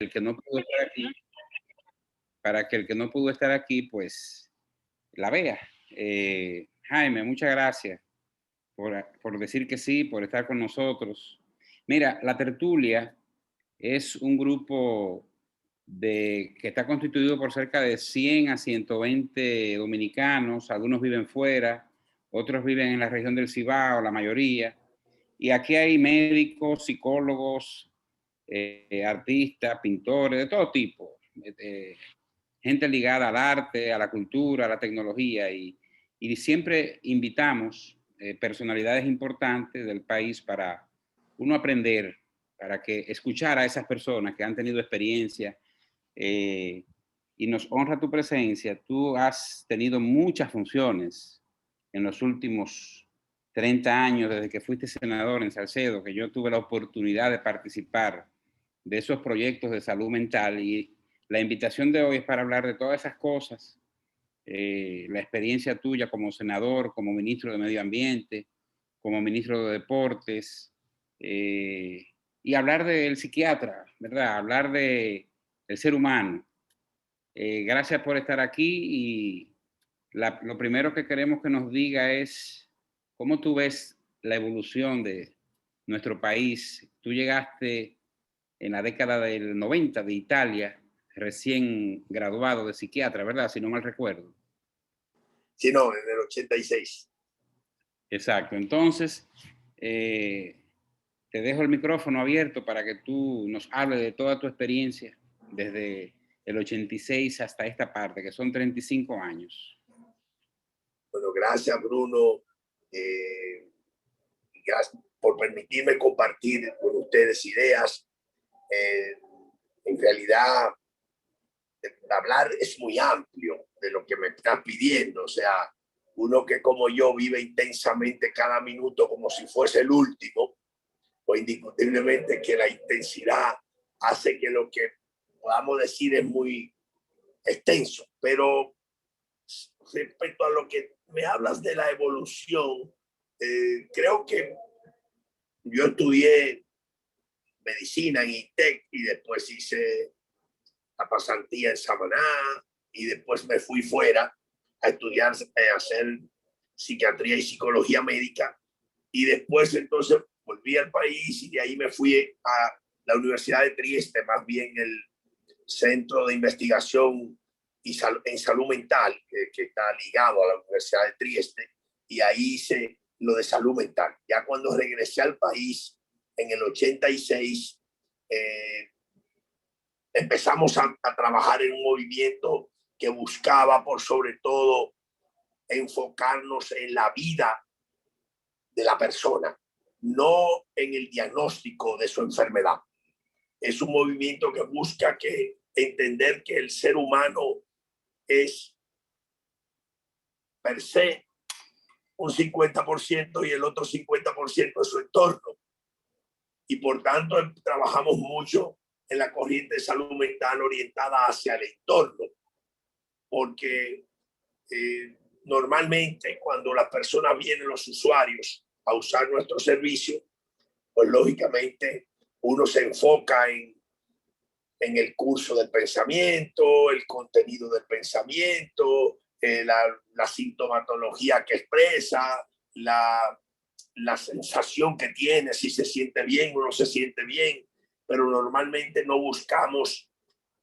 el que no pudo estar aquí, para que el que no pudo estar aquí, pues la vea. Jaime, muchas gracias por decir que sí, por estar con nosotros. Mira, La Tertulia es un grupo que está constituido por cerca de 100 a 120 dominicanos, algunos viven fuera, otros viven en la región del Cibao, la mayoría. Y aquí hay médicos, psicólogos, artistas, pintores, de todo tipo, gente ligada al arte, a la cultura, a la tecnología, y siempre invitamos personalidades importantes del país para uno aprender, para que escuchar a esas personas que han tenido experiencia, y nos honra tu presencia. Tú has tenido muchas funciones en los últimos 30 años, desde que fuiste senador en Salcedo, que yo tuve la oportunidad de participar de esos proyectos de salud mental, y la invitación de hoy es para hablar de todas esas cosas, la experiencia tuya como senador, como ministro de Medio Ambiente, como ministro de Deportes, y hablar del psiquiatra, ¿verdad? Hablar del ser humano. Gracias por estar aquí, y lo primero que queremos que nos diga es cómo tú ves la evolución de nuestro país. Tú llegaste en la década del 90 de Italia, recién graduado de psiquiatra, ¿verdad? Si no mal recuerdo. Sí, no, en el 86. Exacto. Entonces, te dejo el micrófono abierto para que tú nos hables de toda tu experiencia desde el 86 hasta esta parte, que son 35 años. Bueno, gracias, Bruno. Gracias por permitirme compartir con ustedes ideas. En realidad, hablar es muy amplio de lo que me están pidiendo. O sea, uno que como yo vive intensamente cada minuto como si fuese el último, pues indiscutiblemente que la intensidad hace que lo que podamos decir es muy extenso. Pero respecto a lo que me hablas de la evolución, creo que yo estudié medicina en ITEC y después hice la pasantía en Samaná y después me fui fuera a estudiar, a hacer psiquiatría y psicología médica, y después entonces volví al país y de ahí me fui a la Universidad de Trieste, más bien el centro de investigación en salud mental que está ligado a la Universidad de Trieste, y ahí hice lo de salud mental. Ya cuando regresé al país en el 86, empezamos a trabajar en un movimiento que buscaba por sobre todo enfocarnos en la vida de la persona, no en el diagnóstico de su enfermedad. Es un movimiento que busca entender que el ser humano es per se un 50% y el otro 50% de su entorno. Y por tanto trabajamos mucho en la corriente de salud mental orientada hacia el entorno, porque normalmente cuando las personas vienen, los usuarios, a usar nuestro servicio, pues lógicamente uno se enfoca en el curso del pensamiento, el contenido del pensamiento, la sintomatología que expresa, la sensación que tiene, si se siente bien o no se siente bien, pero normalmente no buscamos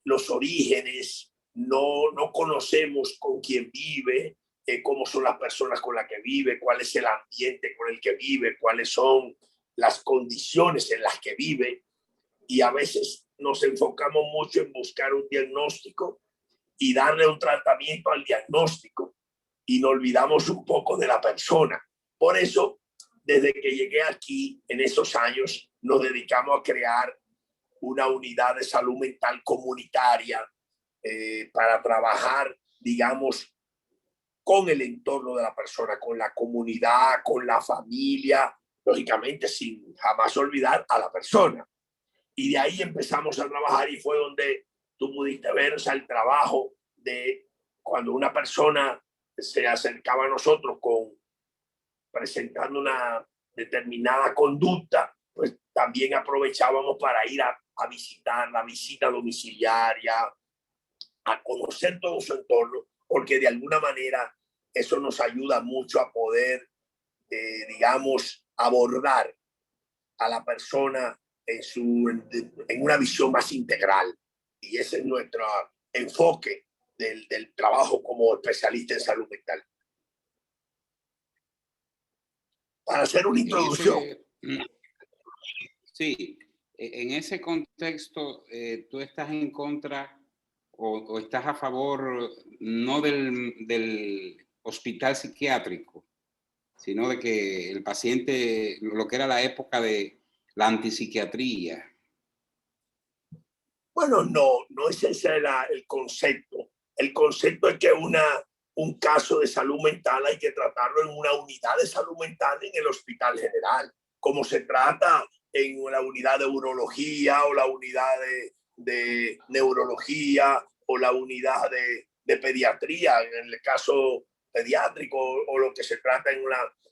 los orígenes, no conocemos con quién vive, cómo son las personas con las que vive, cuál es el ambiente con el que vive, cuáles son las condiciones en las que vive, y a veces nos enfocamos mucho en buscar un diagnóstico y darle un tratamiento al diagnóstico y nos olvidamos un poco de la persona. Por eso, desde que llegué aquí, en esos años, nos dedicamos a crear una unidad de salud mental comunitaria para trabajar, digamos, con el entorno de la persona, con la comunidad, con la familia, lógicamente sin jamás olvidar a la persona. Y de ahí empezamos a trabajar y fue donde tú pudiste ver, o sea, el trabajo de cuando una persona se acercaba a nosotros presentando una determinada conducta, pues también aprovechábamos para ir a a visitar, la visita domiciliaria, a conocer todo su entorno, porque de alguna manera eso nos ayuda mucho a poder, digamos, abordar a la persona en una visión más integral. Y ese es nuestro enfoque del trabajo como especialista en salud mental. Para hacer una introducción. Sí, en ese contexto, tú estás en contra o estás a favor no del hospital psiquiátrico, sino de que el paciente, lo que era la época de la antipsiquiatría. Bueno, no ese era el concepto. El concepto es que un caso de salud mental hay que tratarlo en una unidad de salud mental en el hospital general, como se trata en la unidad de urología o la unidad de neurología o la unidad de pediatría, en el caso pediátrico, o lo que se trata en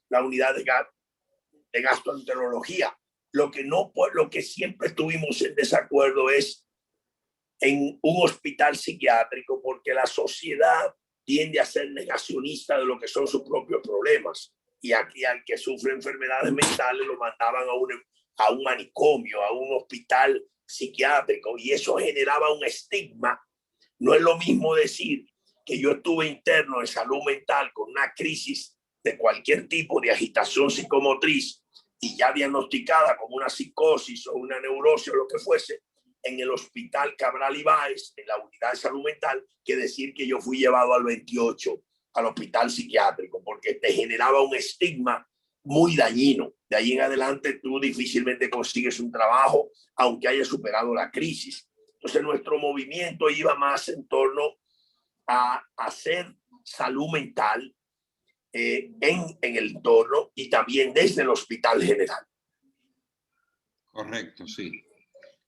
la unidad de gastroenterología. Lo que siempre estuvimos en desacuerdo es en un hospital psiquiátrico, porque la sociedad tiende a ser negacionista de lo que son sus propios problemas. Y aquí al que sufre enfermedades mentales lo mandaban a un manicomio, a un hospital psiquiátrico, y eso generaba un estigma. No es lo mismo decir que yo estuve interno en salud mental con una crisis de cualquier tipo de agitación psicomotriz y ya diagnosticada como una psicosis o una neurosis o lo que fuese, en el hospital Cabral Ibáez, en la unidad de salud mental, que decir que yo fui llevado al 28 al hospital psiquiátrico, porque te generaba un estigma muy dañino. De ahí en adelante tú difícilmente consigues un trabajo, aunque hayas superado la crisis. Entonces nuestro movimiento iba más en torno a hacer salud mental en el entorno y también desde el hospital general. Correcto, sí.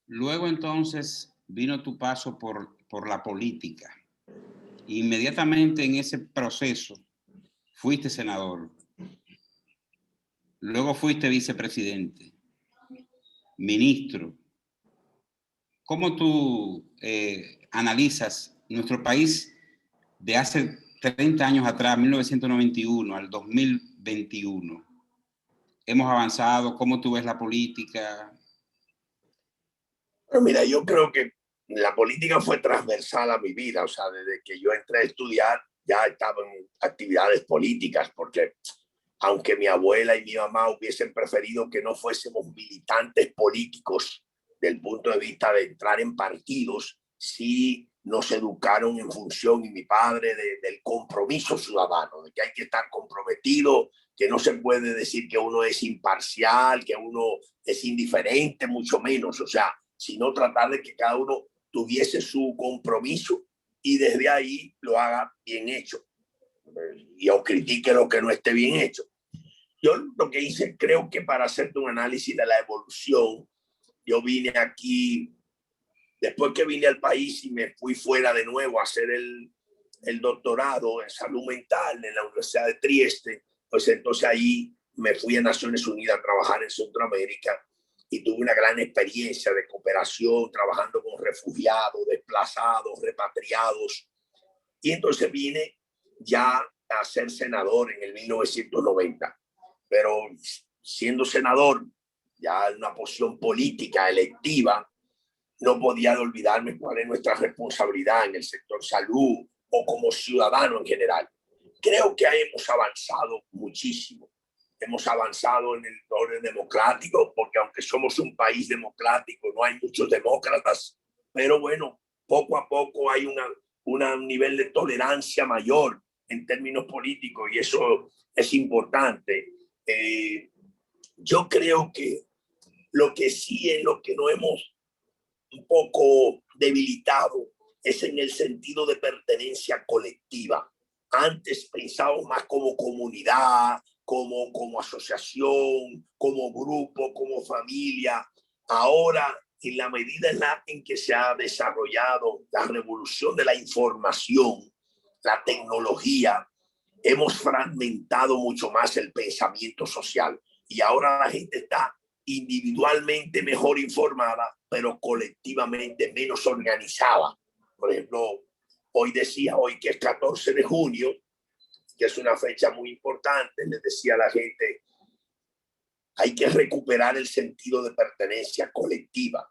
Luego entonces vino tu paso por la política. Inmediatamente en ese proceso fuiste senador. Luego fuiste vicepresidente, ministro. ¿Cómo tú analizas nuestro país de hace 30 años atrás, 1991 al 2021? ¿Hemos avanzado? ¿Cómo tú ves la política? Pero mira, yo creo que la política fue transversal a mi vida. O sea, desde que yo entré a estudiar ya estaba en actividades políticas, porque aunque mi abuela y mi mamá hubiesen preferido que no fuésemos militantes políticos del punto de vista de entrar en partidos, sí nos educaron en función, y mi padre, del compromiso ciudadano, de que hay que estar comprometido, que no se puede decir que uno es imparcial, que uno es indiferente, mucho menos. O sea, sino tratar de que cada uno tuviese su compromiso y desde ahí lo haga bien hecho. Y o critique lo que no esté bien hecho. Yo lo que hice, creo que para hacerte un análisis de la evolución, yo vine aquí, después que vine al país y me fui fuera de nuevo a hacer el doctorado en salud mental en la Universidad de Trieste, pues entonces ahí me fui a Naciones Unidas a trabajar en Centroamérica y tuve una gran experiencia de cooperación, trabajando con refugiados, desplazados, repatriados. Y entonces vine ya a ser senador en el 1990. Pero siendo senador, ya en una posición política electiva, no podía olvidarme cuál es nuestra responsabilidad en el sector salud o como ciudadano en general. Creo que hemos avanzado muchísimo. Hemos avanzado en el orden democrático, porque aunque somos un país democrático, no hay muchos demócratas, pero bueno, poco a poco hay un nivel de tolerancia mayor en términos políticos y eso es importante. Yo creo que lo que sí es lo que no hemos un poco debilitado es en el sentido de pertenencia colectiva. Antes pensábamos más como comunidad, como asociación, como grupo, como familia. Ahora, en la medida en que se ha desarrollado la revolución de la información, la tecnología, hemos fragmentado mucho más el pensamiento social y ahora la gente está individualmente mejor informada, pero colectivamente menos organizada. Por ejemplo, hoy que es 14 de junio, que es una fecha muy importante, les decía a la gente, hay que recuperar el sentido de pertenencia colectiva.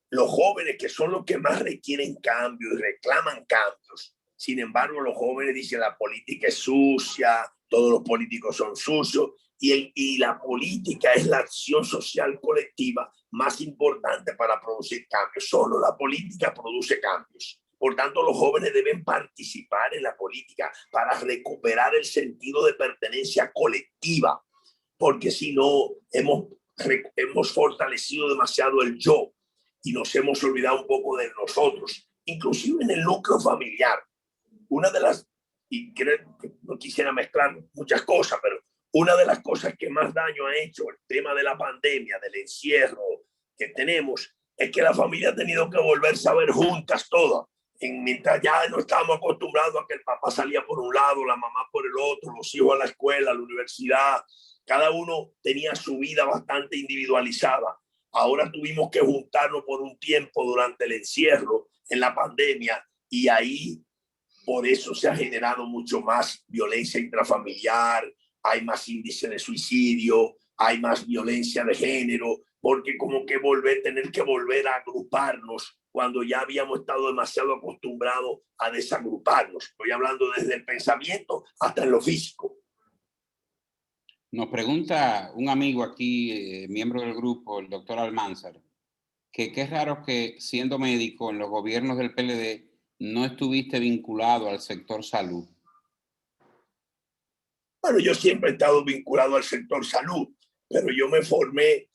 Los jóvenes, que son los que más requieren cambios y reclaman cambios, sin embargo, los jóvenes dicen la política es sucia, todos los políticos son sucios, y la política es la acción social colectiva más importante para producir cambios. Solo la política produce cambios. Por tanto, los jóvenes deben participar en la política para recuperar el sentido de pertenencia colectiva, porque si no, hemos fortalecido demasiado el yo y nos hemos olvidado un poco de nosotros, inclusive en el núcleo familiar. Una de las, y creo que no quisiera mezclar muchas cosas, pero una de las cosas que más daño ha hecho el tema de la pandemia, del encierro que tenemos, es que la familia ha tenido que volverse a ver juntas todas. Mientras ya no estábamos acostumbrados a que el papá salía por un lado, la mamá por el otro, los hijos a la escuela, a la universidad, cada uno tenía su vida bastante individualizada. Ahora tuvimos que juntarnos por un tiempo durante el encierro en la pandemia, y ahí por eso se ha generado mucho más violencia intrafamiliar, hay más índice de suicidio, hay más violencia de género, porque como que tener que volver a agruparnos cuando ya habíamos estado demasiado acostumbrados a desagruparnos. Estoy hablando desde el pensamiento hasta en lo físico. Nos pregunta un amigo aquí, miembro del grupo, el doctor Almanzar, que qué raro que siendo médico en los gobiernos del PLD no estuviste vinculado al sector salud. Bueno, yo siempre he estado vinculado al sector salud, pero yo me formé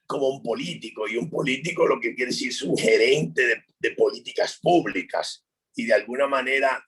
como un político, y un político lo que quiere decir es un gerente de políticas públicas, y de alguna manera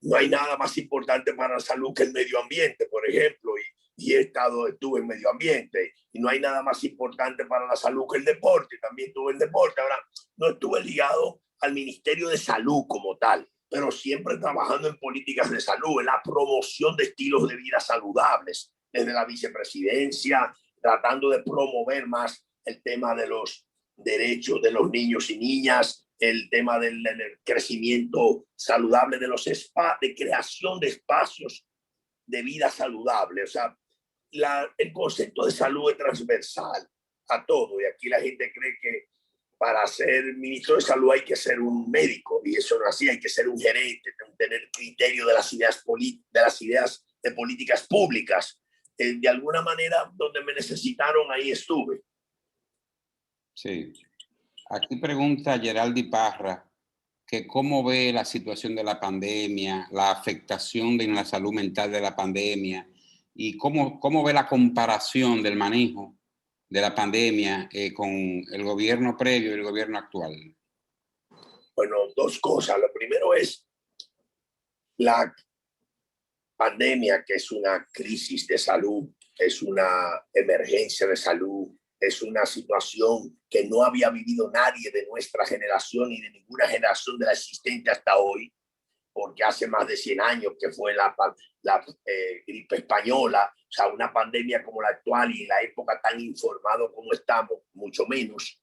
no hay nada más importante para la salud que el medio ambiente, por ejemplo, y estuve en medio ambiente, y no hay nada más importante para la salud que el deporte, también estuve en deporte. Ahora, no estuve ligado al Ministerio de Salud como tal, pero siempre trabajando en políticas de salud, en la promoción de estilos de vida saludables, desde la vicepresidencia, tratando de promover más el tema de los derechos de los niños y niñas, el tema del crecimiento saludable de los espacios, de creación de espacios de vida saludable. O sea, el concepto de salud es transversal a todo, y aquí la gente cree que para ser ministro de salud hay que ser un médico, y eso no es así. Hay que ser un gerente, tener criterio de las ideas de políticas públicas. De alguna manera, donde me necesitaron, ahí estuve. Sí. Aquí pregunta Geraldi Parra que cómo ve la situación de la pandemia, la afectación en la salud mental de la pandemia, y cómo ve la comparación del manejo de la pandemia con el gobierno previo y el gobierno actual. Bueno, dos cosas. Lo primero es la pandemia, que es una crisis de salud, es una emergencia de salud, es una situación que no había vivido nadie de nuestra generación ni de ninguna generación de la existente hasta hoy, porque hace más de 100 años que fue la gripe española. O sea, una pandemia como la actual, y en la época tan informado como estamos, mucho menos.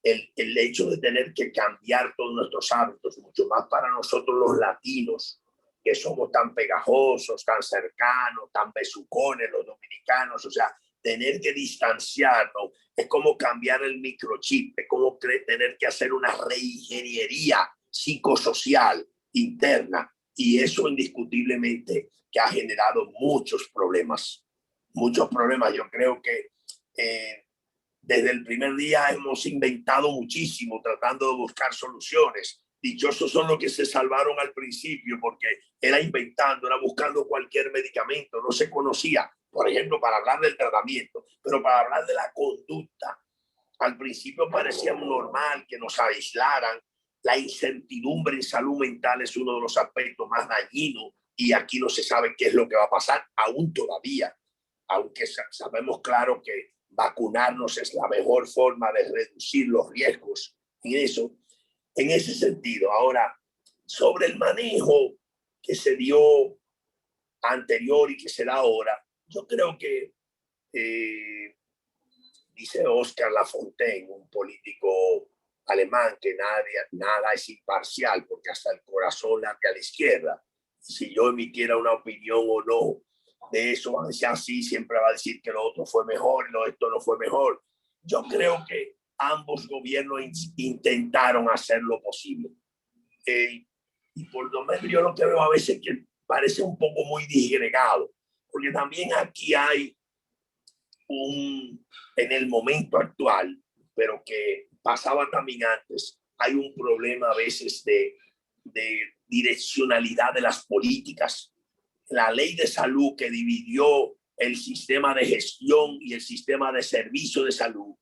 El hecho de tener que cambiar todos nuestros hábitos, mucho más para nosotros los latinos, que somos tan pegajosos, tan cercanos, tan besucones los dominicanos. O sea, tener que distanciarnos es como cambiar el microchip, es como tener que hacer una reingeniería psicosocial interna, y eso indiscutiblemente que ha generado muchos problemas. Yo creo que desde el primer día hemos inventado muchísimo tratando de buscar soluciones. Dichosos son los que se salvaron al principio, porque era inventando, era buscando cualquier medicamento, no se conocía, por ejemplo, para hablar del tratamiento, pero para hablar de la conducta. Al principio parecía normal que nos aislaran. La incertidumbre en salud mental es uno de los aspectos más dañinos, y aquí no se sabe qué es lo que va a pasar aún todavía, aunque sabemos claro que vacunarnos es la mejor forma de reducir los riesgos en eso, en ese sentido. Ahora, sobre el manejo que se dio anterior y que se da ahora, yo creo que Dice Oscar Lafontaine, un político alemán, que nada es imparcial porque hasta el corazón late a la izquierda. Si yo emitiera una opinión o no de eso, van a decir así, siempre va a decir que lo otro fue mejor, esto no fue mejor. Yo creo que ambos gobiernos intentaron hacer lo posible. Y por lo menos yo lo que veo a veces que parece un poco muy disgregado, porque también aquí hay en el momento actual, pero que pasaba también antes, hay un problema a veces de direccionalidad de las políticas. La ley de salud que dividió el sistema de gestión y el sistema de servicio de salud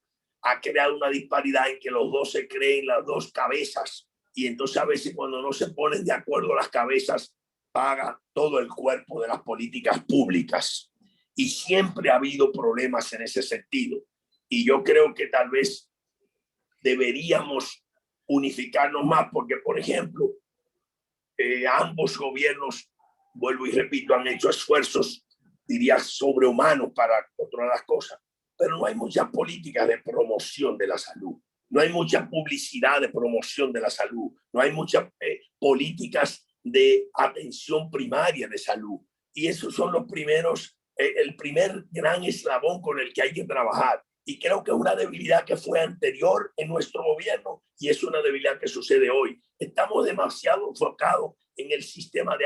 ha creado una disparidad en que los dos se creen las dos cabezas, y entonces a veces cuando no se ponen de acuerdo las cabezas, paga todo el cuerpo de las políticas públicas. Y siempre ha habido problemas en ese sentido. Y yo creo que tal vez deberíamos unificarnos más, porque, por ejemplo, ambos gobiernos, vuelvo y repito, han hecho esfuerzos, diría, sobrehumanos para controlar las cosas, pero no hay muchas políticas de promoción de la salud, no hay mucha publicidad de promoción de la salud, no hay muchas políticas de atención primaria de salud. Y esos son los primeros, el primer gran eslabón con el que hay que trabajar. Y creo que es una debilidad que fue anterior en nuestro gobierno y es una debilidad que sucede hoy. Estamos demasiado enfocados en el sistema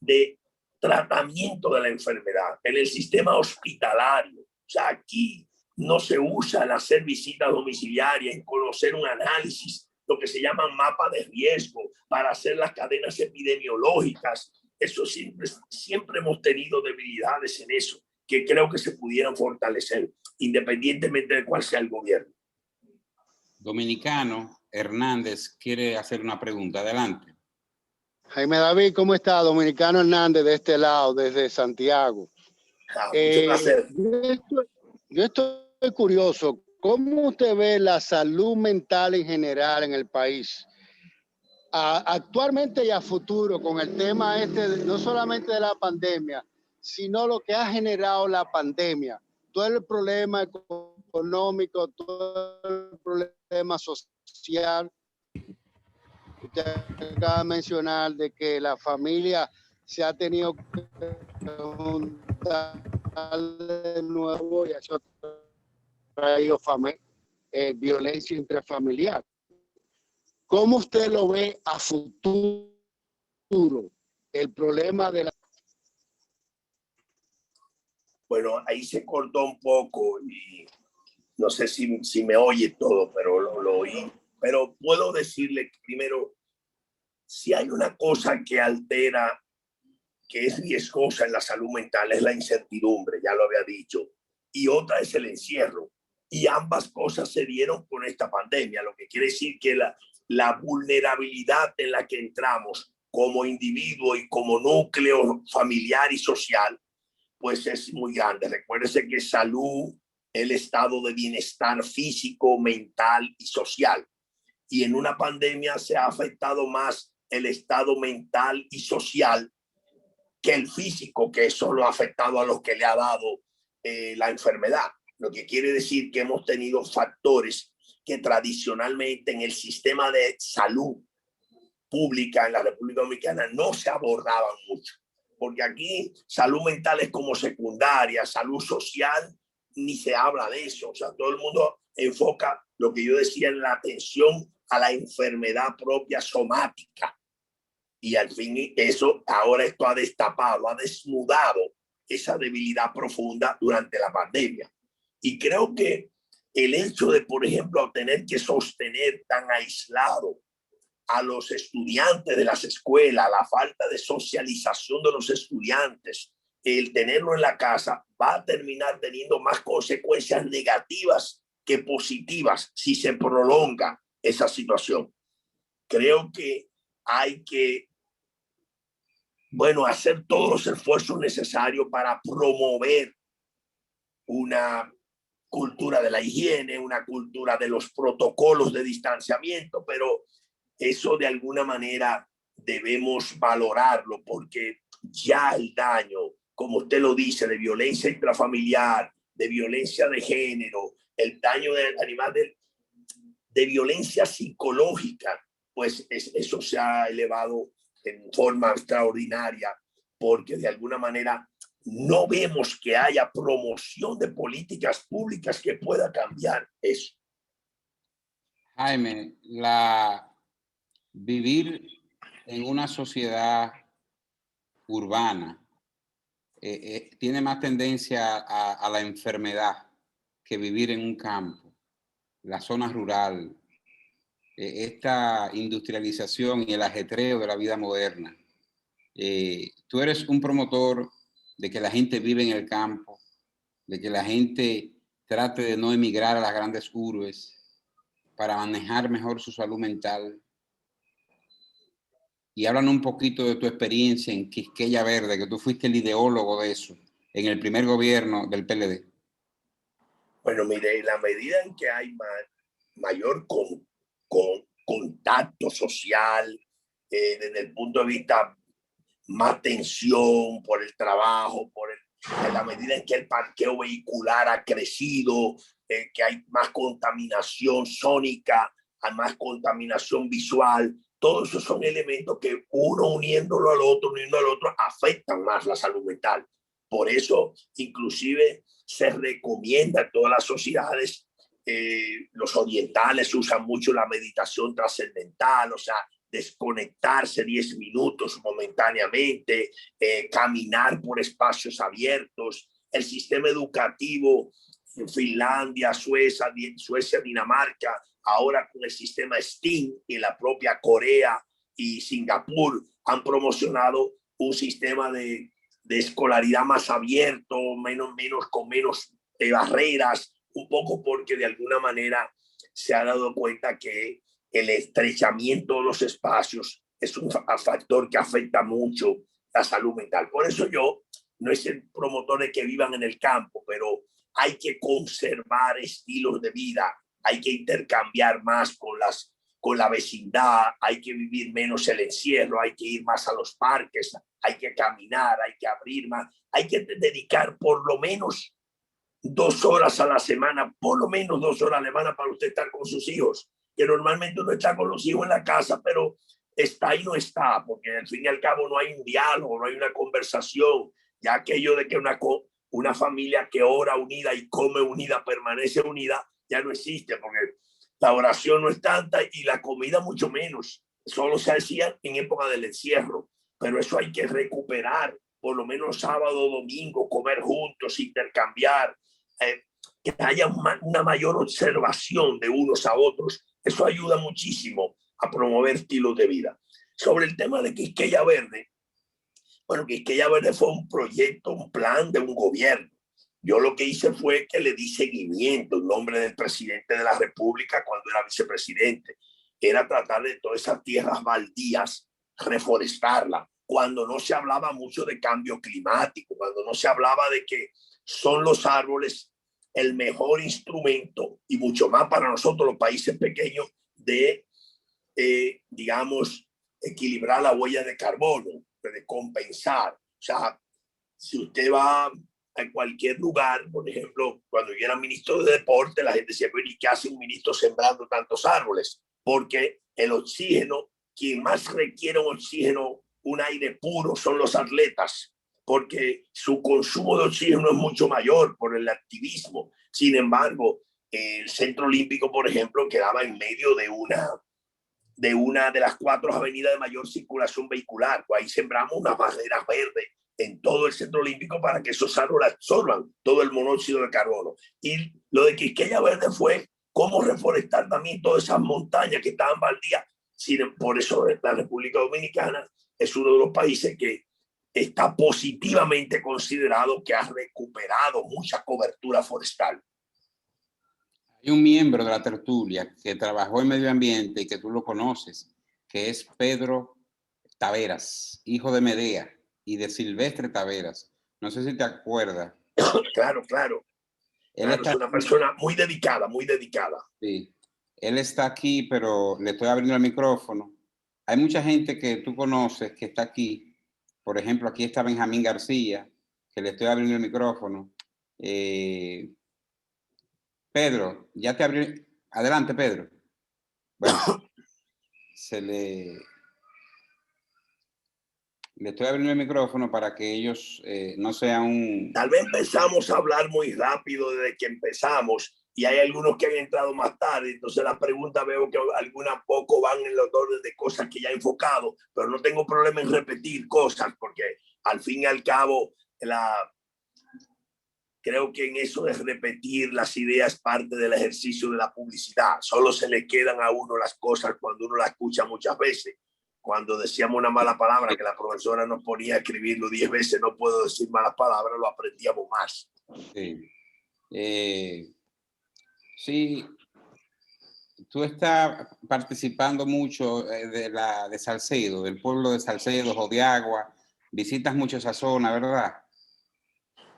de tratamiento de la enfermedad, en el sistema hospitalario. O sea, aquí no se usa el hacer visitas domiciliarias, en conocer un análisis, lo que se llama mapa de riesgo, para hacer las cadenas epidemiológicas. Eso siempre hemos tenido debilidades en eso, que creo que se pudieran fortalecer, independientemente de cuál sea el gobierno. Dominicano Hernández quiere hacer una pregunta. Adelante. Jaime David, ¿cómo está? Dominicano Hernández de este lado, desde Santiago. Mucho placer. Yo estoy curioso, ¿cómo usted ve la salud mental en general en el país? Actualmente y a futuro, con el tema no solamente de la pandemia, sino lo que ha generado la pandemia, todo el problema económico, todo el problema social. Usted acaba de mencionar de que la familia se ha tenido que juntar de nuevo y eso ha traído violencia intrafamiliar. ¿Cómo usted lo ve a futuro? El problema de la... Bueno, ahí se cortó un poco y no sé si me oye todo, pero lo oí. Pero puedo decirle que primero, si hay una cosa que altera, que es riesgosa en la salud mental, es la incertidumbre, ya lo había dicho, y otra es el encierro. Y ambas cosas se dieron con esta pandemia, lo que quiere decir que la vulnerabilidad en la que entramos como individuo y como núcleo familiar y social, pues es muy grande. Recuérdese que salud, el estado de bienestar físico, mental y social. Y en una pandemia se ha afectado más el estado mental y social que el físico, que eso lo ha afectado a los que le ha dado la enfermedad. Lo que quiere decir que hemos tenido factores que tradicionalmente en el sistema de salud pública en la República Dominicana no se abordaban mucho. Porque aquí salud mental es como secundaria, salud social ni se habla de eso. O sea, todo el mundo enfoca lo que yo decía en la atención a la enfermedad propia somática. Y al fin eso, ahora esto ha destapado, ha desnudado esa debilidad profunda durante la pandemia. Y creo que el hecho de, por ejemplo, tener que sostener tan aislado a los estudiantes de las escuelas, la falta de socialización de los estudiantes, el tenerlo en la casa, va a terminar teniendo más consecuencias negativas que positivas si se prolonga esa situación. Creo que hay que, hacer todos los esfuerzos necesarios para promover una cultura de la higiene, una cultura de los protocolos de distanciamiento, pero eso de alguna manera debemos valorarlo, porque ya el daño, como usted lo dice, de violencia intrafamiliar, de violencia de género, el daño del animal de violencia psicológica, pues eso se ha elevado en forma extraordinaria, porque de alguna manera no vemos que haya promoción de políticas públicas que pueda cambiar eso. Jaime, vivir en una sociedad urbana tiene más tendencia a la enfermedad que vivir en un campo, la zona rural, esta industrialización y el ajetreo de la vida moderna. Tú eres un promotor de que la gente vive en el campo, de que la gente trate de no emigrar a las grandes urbes para manejar mejor su salud mental. Y háblanos un poquito de tu experiencia en Quisqueya Verde, que tú fuiste el ideólogo de eso en el primer gobierno del PLD. Bueno, mire, en la medida en que hay mayor contacto social, desde el punto de vista más tensión por el trabajo, en la medida en que el parqueo vehicular ha crecido, que hay más contaminación sónica, hay más contaminación visual, todos esos son elementos que uno uniendo al otro, afectan más la salud mental. Por eso, inclusive, se recomienda en todas las sociedades, los orientales usan mucho la meditación trascendental, o sea, desconectarse 10 minutos momentáneamente, caminar por espacios abiertos. El sistema educativo en Finlandia, Suecia, Dinamarca, ahora con el sistema STEAM y la propia Corea y Singapur han promocionado un sistema de escolaridad más abierto, con menos barreras, un poco porque de alguna manera se ha dado cuenta que el estrechamiento de los espacios es un factor que afecta mucho la salud mental. Por eso yo no es el promotor de que vivan en el campo, pero hay que conservar estilos de vida, hay que intercambiar más con la vecindad, hay que vivir menos el encierro, hay que ir más a los parques, hay que caminar, hay que abrir más, hay que dedicar por lo menos 2 horas a la semana, por lo menos 2 horas a la semana para usted estar con sus hijos, que normalmente uno está con los hijos en la casa, pero está y no está, porque al fin y al cabo no hay un diálogo, no hay una conversación, ya aquello de que una familia que ora unida y come unida, permanece unida, ya no existe, porque la oración no es tanta y la comida mucho menos. Solo se hacía en época del encierro, pero eso hay que recuperar, por lo menos sábado, domingo, comer juntos, intercambiar, que haya una mayor observación de unos a otros. Eso ayuda muchísimo a promover estilos de vida. Sobre el tema de Quisqueya Verde, bueno, Quisqueya Verde fue un proyecto, un plan de un gobierno. Yo lo que hice fue que le di seguimiento en nombre del presidente de la República cuando era vicepresidente. Era tratar de todas esas tierras baldías, reforestarlas. Cuando no se hablaba mucho de cambio climático, cuando no se hablaba de que son los árboles el mejor instrumento y mucho más para nosotros los países pequeños de, digamos, equilibrar la huella de carbono, de compensar. O sea, si usted va a cualquier lugar, por ejemplo, cuando yo era ministro de deporte, la gente decía, ¿y qué hace un ministro sembrando tantos árboles? Porque el oxígeno, quien más requiere un oxígeno, un aire puro, son los atletas, porque su consumo de oxígeno es mucho mayor por el activismo. Sin embargo, el Centro Olímpico, por ejemplo, quedaba en medio de una de las 4 avenidas de mayor circulación vehicular. Pues ahí sembramos unas barreras verdes en todo el Centro Olímpico para que esos árboles absorban todo el monóxido de carbono. Y lo de Quisqueya Verde fue cómo reforestar también todas esas montañas que estaban baldías. Por eso la República Dominicana es uno de los países que está positivamente considerado que ha recuperado mucha cobertura forestal. Hay un miembro de la tertulia que trabajó en medio ambiente y que tú lo conoces, que es Pedro Taveras, hijo de Medea y de Silvestre Taveras. No sé si te acuerdas. Claro. Él Es una persona muy dedicada, muy dedicada. Sí, él está aquí, pero le estoy abriendo el micrófono. Hay mucha gente que tú conoces que está aquí. Por ejemplo, aquí está Benjamín García, que le estoy abriendo el micrófono. Pedro, ya te abrí. Adelante, Pedro. Bueno, le estoy abriendo el micrófono para que ellos no sean un... Tal vez empezamos a hablar muy rápido desde que empezamos y hay algunos que han entrado más tarde, entonces las preguntas veo que algunas poco van en los órdenes de cosas que ya he enfocado, pero no tengo problema en repetir cosas porque al fin y al cabo creo que en eso de repetir las ideas es parte del ejercicio de la publicidad. Solo se le quedan a uno las cosas cuando uno las escucha muchas veces. Cuando decíamos una mala palabra que la profesora nos ponía a escribirlo 10 veces, no puedo decir malas palabras, lo aprendíamos más. Sí. Sí, tú estás participando mucho de Salcedo, del pueblo de Salcedo, Jodiagua. Visitas mucho esa zona, ¿verdad?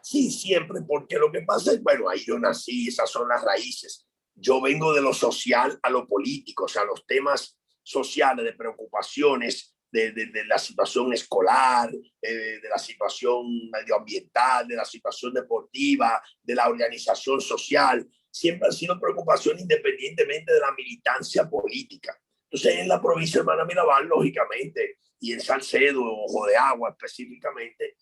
Sí, siempre, porque lo que pasa es, bueno, ahí yo nací, esas son las raíces. Yo vengo de lo social a lo político, o sea, los temas sociales, de preocupaciones, de la situación escolar, de la situación medioambiental, de la situación deportiva, de la organización social, siempre han sido preocupaciones independientemente de la militancia política. Entonces, en la provincia de Hermana Mirabal, lógicamente, y en Salcedo, Ojo de Agua específicamente,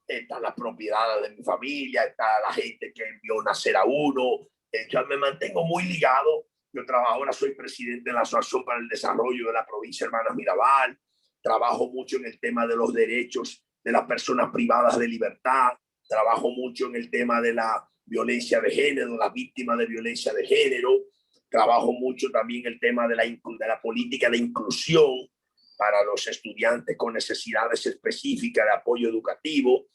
están las propiedades de mi familia, está la gente que envió nacer a uno. Yo me mantengo muy ligado. Yo trabajo, ahora soy presidente de la Asociación para el Desarrollo de la provincia de Hermanas Mirabal. Trabajo mucho en el tema de los derechos de las personas privadas de libertad. Trabajo mucho en el tema de la violencia de género, las víctimas de violencia de género. Trabajo mucho también el tema de la política de inclusión para los estudiantes con necesidades específicas de apoyo educativo.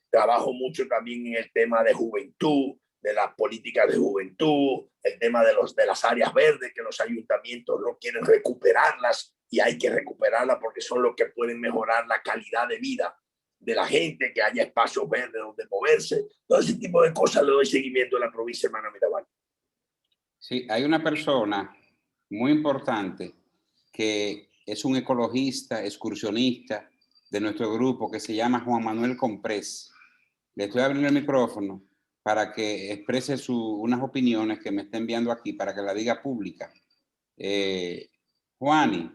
Trabajo mucho también en el tema de juventud, de las políticas de juventud, el tema de las áreas verdes, que los ayuntamientos no quieren recuperarlas y hay que recuperarlas porque son los que pueden mejorar la calidad de vida de la gente, que haya espacios verdes donde moverse. Todo ese tipo de cosas le doy seguimiento en la provincia de Hermana Mirabal. Sí, hay una persona muy importante que es un ecologista, excursionista de nuestro grupo que se llama Juan Manuel Comprés. Le estoy abriendo el micrófono para que exprese unas opiniones que me está enviando aquí para que la diga pública. Juani,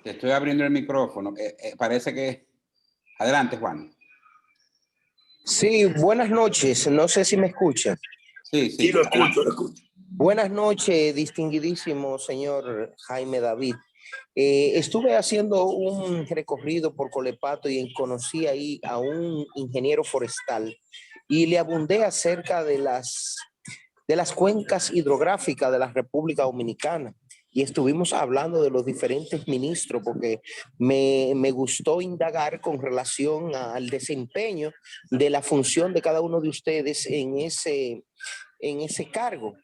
te estoy abriendo el micrófono. Parece que... Adelante, Juan. Sí, buenas noches. No sé si me escucha. Sí, sí. Sí, lo escucho, lo escucho. Buenas noches, distinguidísimo señor Jaime David. Estuve haciendo un recorrido por Colepato y conocí ahí a un ingeniero forestal y le abundé acerca de las cuencas hidrográficas de la República Dominicana. Y estuvimos hablando de los diferentes ministros porque me gustó indagar con relación al desempeño de la función de cada uno de ustedes en ese cargo.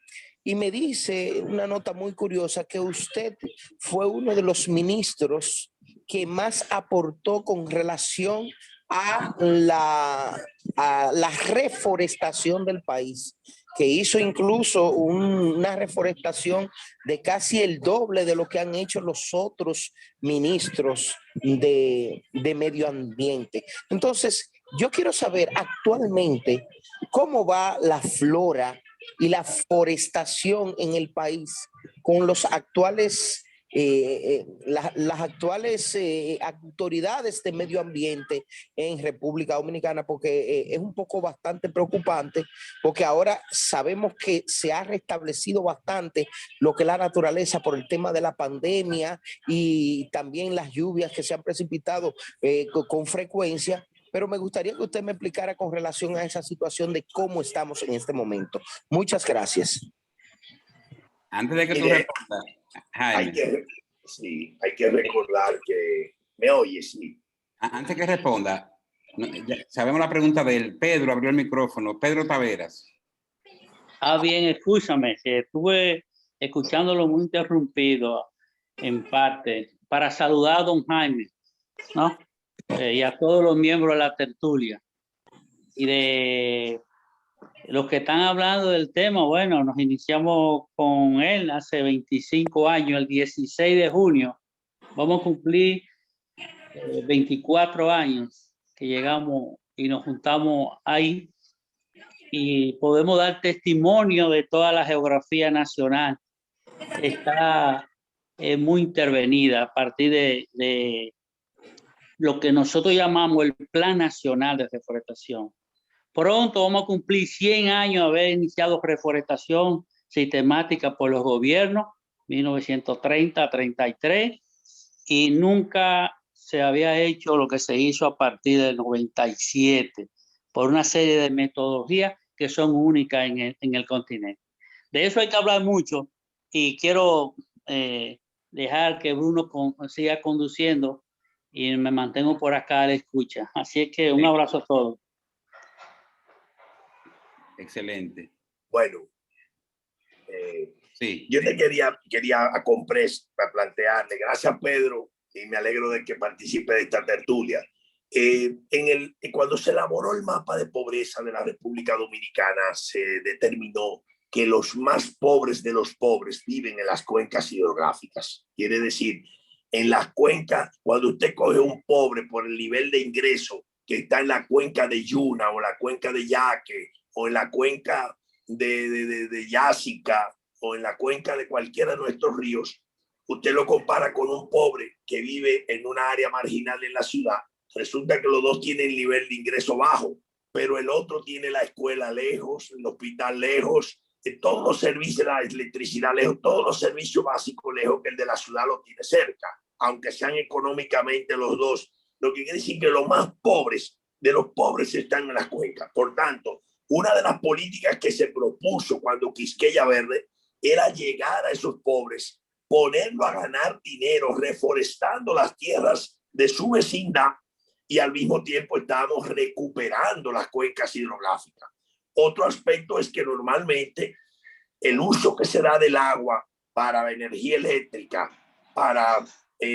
Y me dice una nota muy curiosa que usted fue uno de los ministros que más aportó con relación a la reforestación del país, que hizo incluso una reforestación de casi el doble de lo que han hecho los otros ministros de medio ambiente. Entonces, yo quiero saber actualmente cómo va la flora y la forestación en el país con los actuales las actuales autoridades de medio ambiente en República Dominicana, porque es un poco bastante preocupante, porque ahora sabemos que se ha restablecido bastante lo que es la naturaleza por el tema de la pandemia y también las lluvias que se han precipitado con frecuencia. Pero me gustaría que usted me explicara con relación a esa situación de cómo estamos en este momento. Muchas gracias. Antes de que tú respondas, Jaime. Hay que recordar que... ¿Me oyes? Sí. Antes que responda, sabemos la pregunta de él. Pedro abrió el micrófono. Pedro Taveras. Bien, escúchame, que estuve escuchándolo muy interrumpido en parte para saludar a don Jaime, ¿no? Y a todos los miembros de la tertulia. Y de los que están hablando del tema, bueno, nos iniciamos con él hace 25 años, el 16 de junio. Vamos a cumplir 24 años que llegamos y nos juntamos ahí. y podemos dar testimonio de toda la geografía nacional. Está muy intervenida a partir de lo que nosotros llamamos el Plan Nacional de Reforestación. Pronto vamos a cumplir 100 años de haber iniciado reforestación sistemática por los gobiernos, 1930 a 33, y nunca se había hecho lo que se hizo a partir del 97, por una serie de metodologías que son únicas en el continente. De eso hay que hablar mucho y quiero dejar que Bruno siga conduciendo y me mantengo por acá a la escucha. Así es que un abrazo a todos. Excelente. Bueno, sí. Yo te quería a Comprés para plantearle, gracias Pedro, y me alegro de que participe de esta tertulia. Cuando se elaboró el mapa de pobreza de la República Dominicana, se determinó que los más pobres de los pobres viven en las cuencas hidrográficas. Quiere decir, en las cuencas, cuando usted coge un pobre por el nivel de ingreso que está en la cuenca de Yuna o la cuenca de Yaque o en la cuenca de Yásica o en la cuenca de cualquiera de nuestros ríos, usted lo compara con un pobre que vive en una área marginal en la ciudad. Resulta que los dos tienen nivel de ingreso bajo, pero el otro tiene la escuela lejos, el hospital lejos, todos los servicios, la electricidad lejos, todos los servicios básicos lejos, que el de la ciudad lo tiene cerca, aunque sean económicamente los dos. Lo que quiere decir que los más pobres de los pobres están en las cuencas. Por tanto, una de las políticas que se propuso cuando Quisqueya Verde era llegar a esos pobres, ponerlo a ganar dinero, reforestando las tierras de su vecindad, y al mismo tiempo estábamos recuperando las cuencas hidrográficas. Otro aspecto es que normalmente el uso que se da del agua para energía eléctrica, para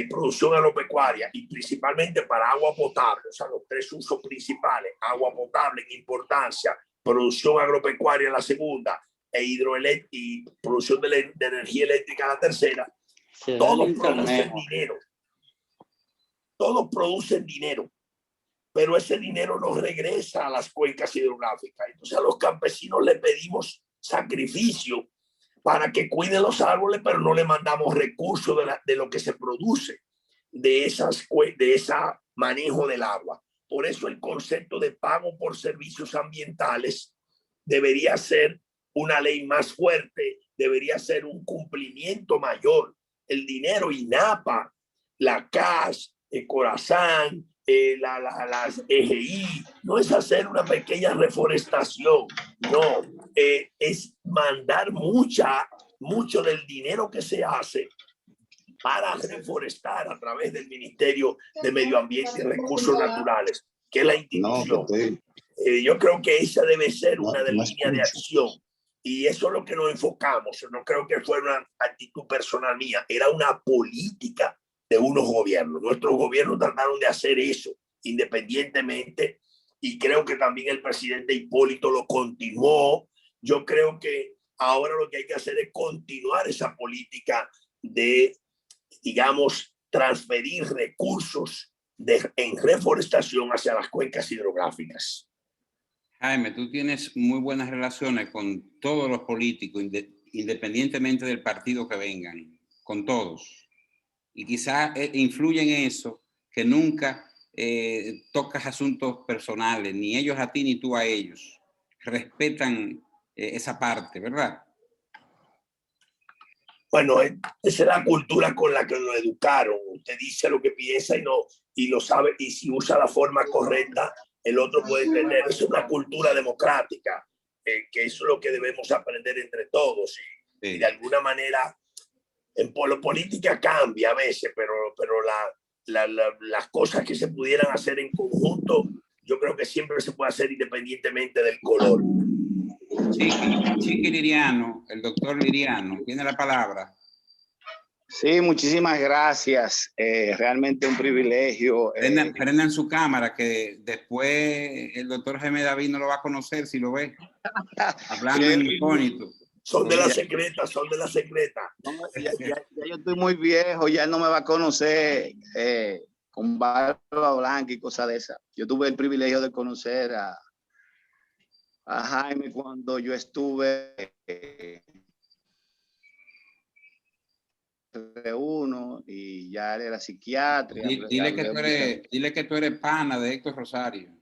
producción agropecuaria y principalmente para agua potable, o sea, los tres usos principales, agua potable en importancia, producción agropecuaria en la segunda y producción de energía eléctrica en la tercera, todos producen dinero. Todos producen dinero, pero ese dinero no regresa a las cuencas hidrográficas. Entonces a los campesinos les pedimos sacrificio para que cuiden los árboles, pero no le mandamos recursos de lo que se produce de ese manejo del agua. Por eso el concepto de pago por servicios ambientales debería ser una ley más fuerte, debería ser un cumplimiento mayor. El dinero INAPA, la CAS, el Corazán, las EGI, no es hacer una pequeña reforestación, no, es mandar mucho del dinero que se hace para reforestar a través del Ministerio de Medio Ambiente y Recursos Naturales, que es la institución. Yo creo que esa debe ser una línea de acción, y eso es lo que nos enfocamos. No creo que fuera una actitud personal mía, era una política de unos gobiernos. Nuestros gobiernos trataron de hacer eso independientemente, y creo que también el presidente Hipólito lo continuó. Yo creo que ahora lo que hay que hacer es continuar esa política de, digamos, transferir recursos en reforestación hacia las cuencas hidrográficas. Jaime, tú tienes muy buenas relaciones con todos los políticos, independientemente del partido que vengan, con todos. Y quizás influye en eso, que nunca tocas asuntos personales, ni ellos a ti ni tú a ellos. Respetan esa parte, ¿verdad? Bueno, esa es la cultura con la que nos educaron. Usted dice lo que piensa y lo sabe, y si usa la forma correcta, el otro puede entender. Es una cultura democrática, que eso es lo que debemos aprender entre todos. Y de alguna manera, en política cambia a veces, pero las cosas que se pudieran hacer en conjunto, yo creo que siempre se puede hacer independientemente del color. Chiqui Liriano, el doctor Liriano, tiene la palabra. Sí, muchísimas gracias. Realmente un privilegio. Prendan su cámara, que después el doctor Jaime David no lo va a conocer si lo ve. Hablando en incógnito. Son de las secretas, son de las secretas. No, ya yo estoy muy viejo, ya no me va a conocer con barba blanca y cosas de esas. Yo tuve el privilegio de conocer a Jaime cuando yo estuve uno y ya él era psiquiatra. Dile que tú eres pana de Héctor Rosario.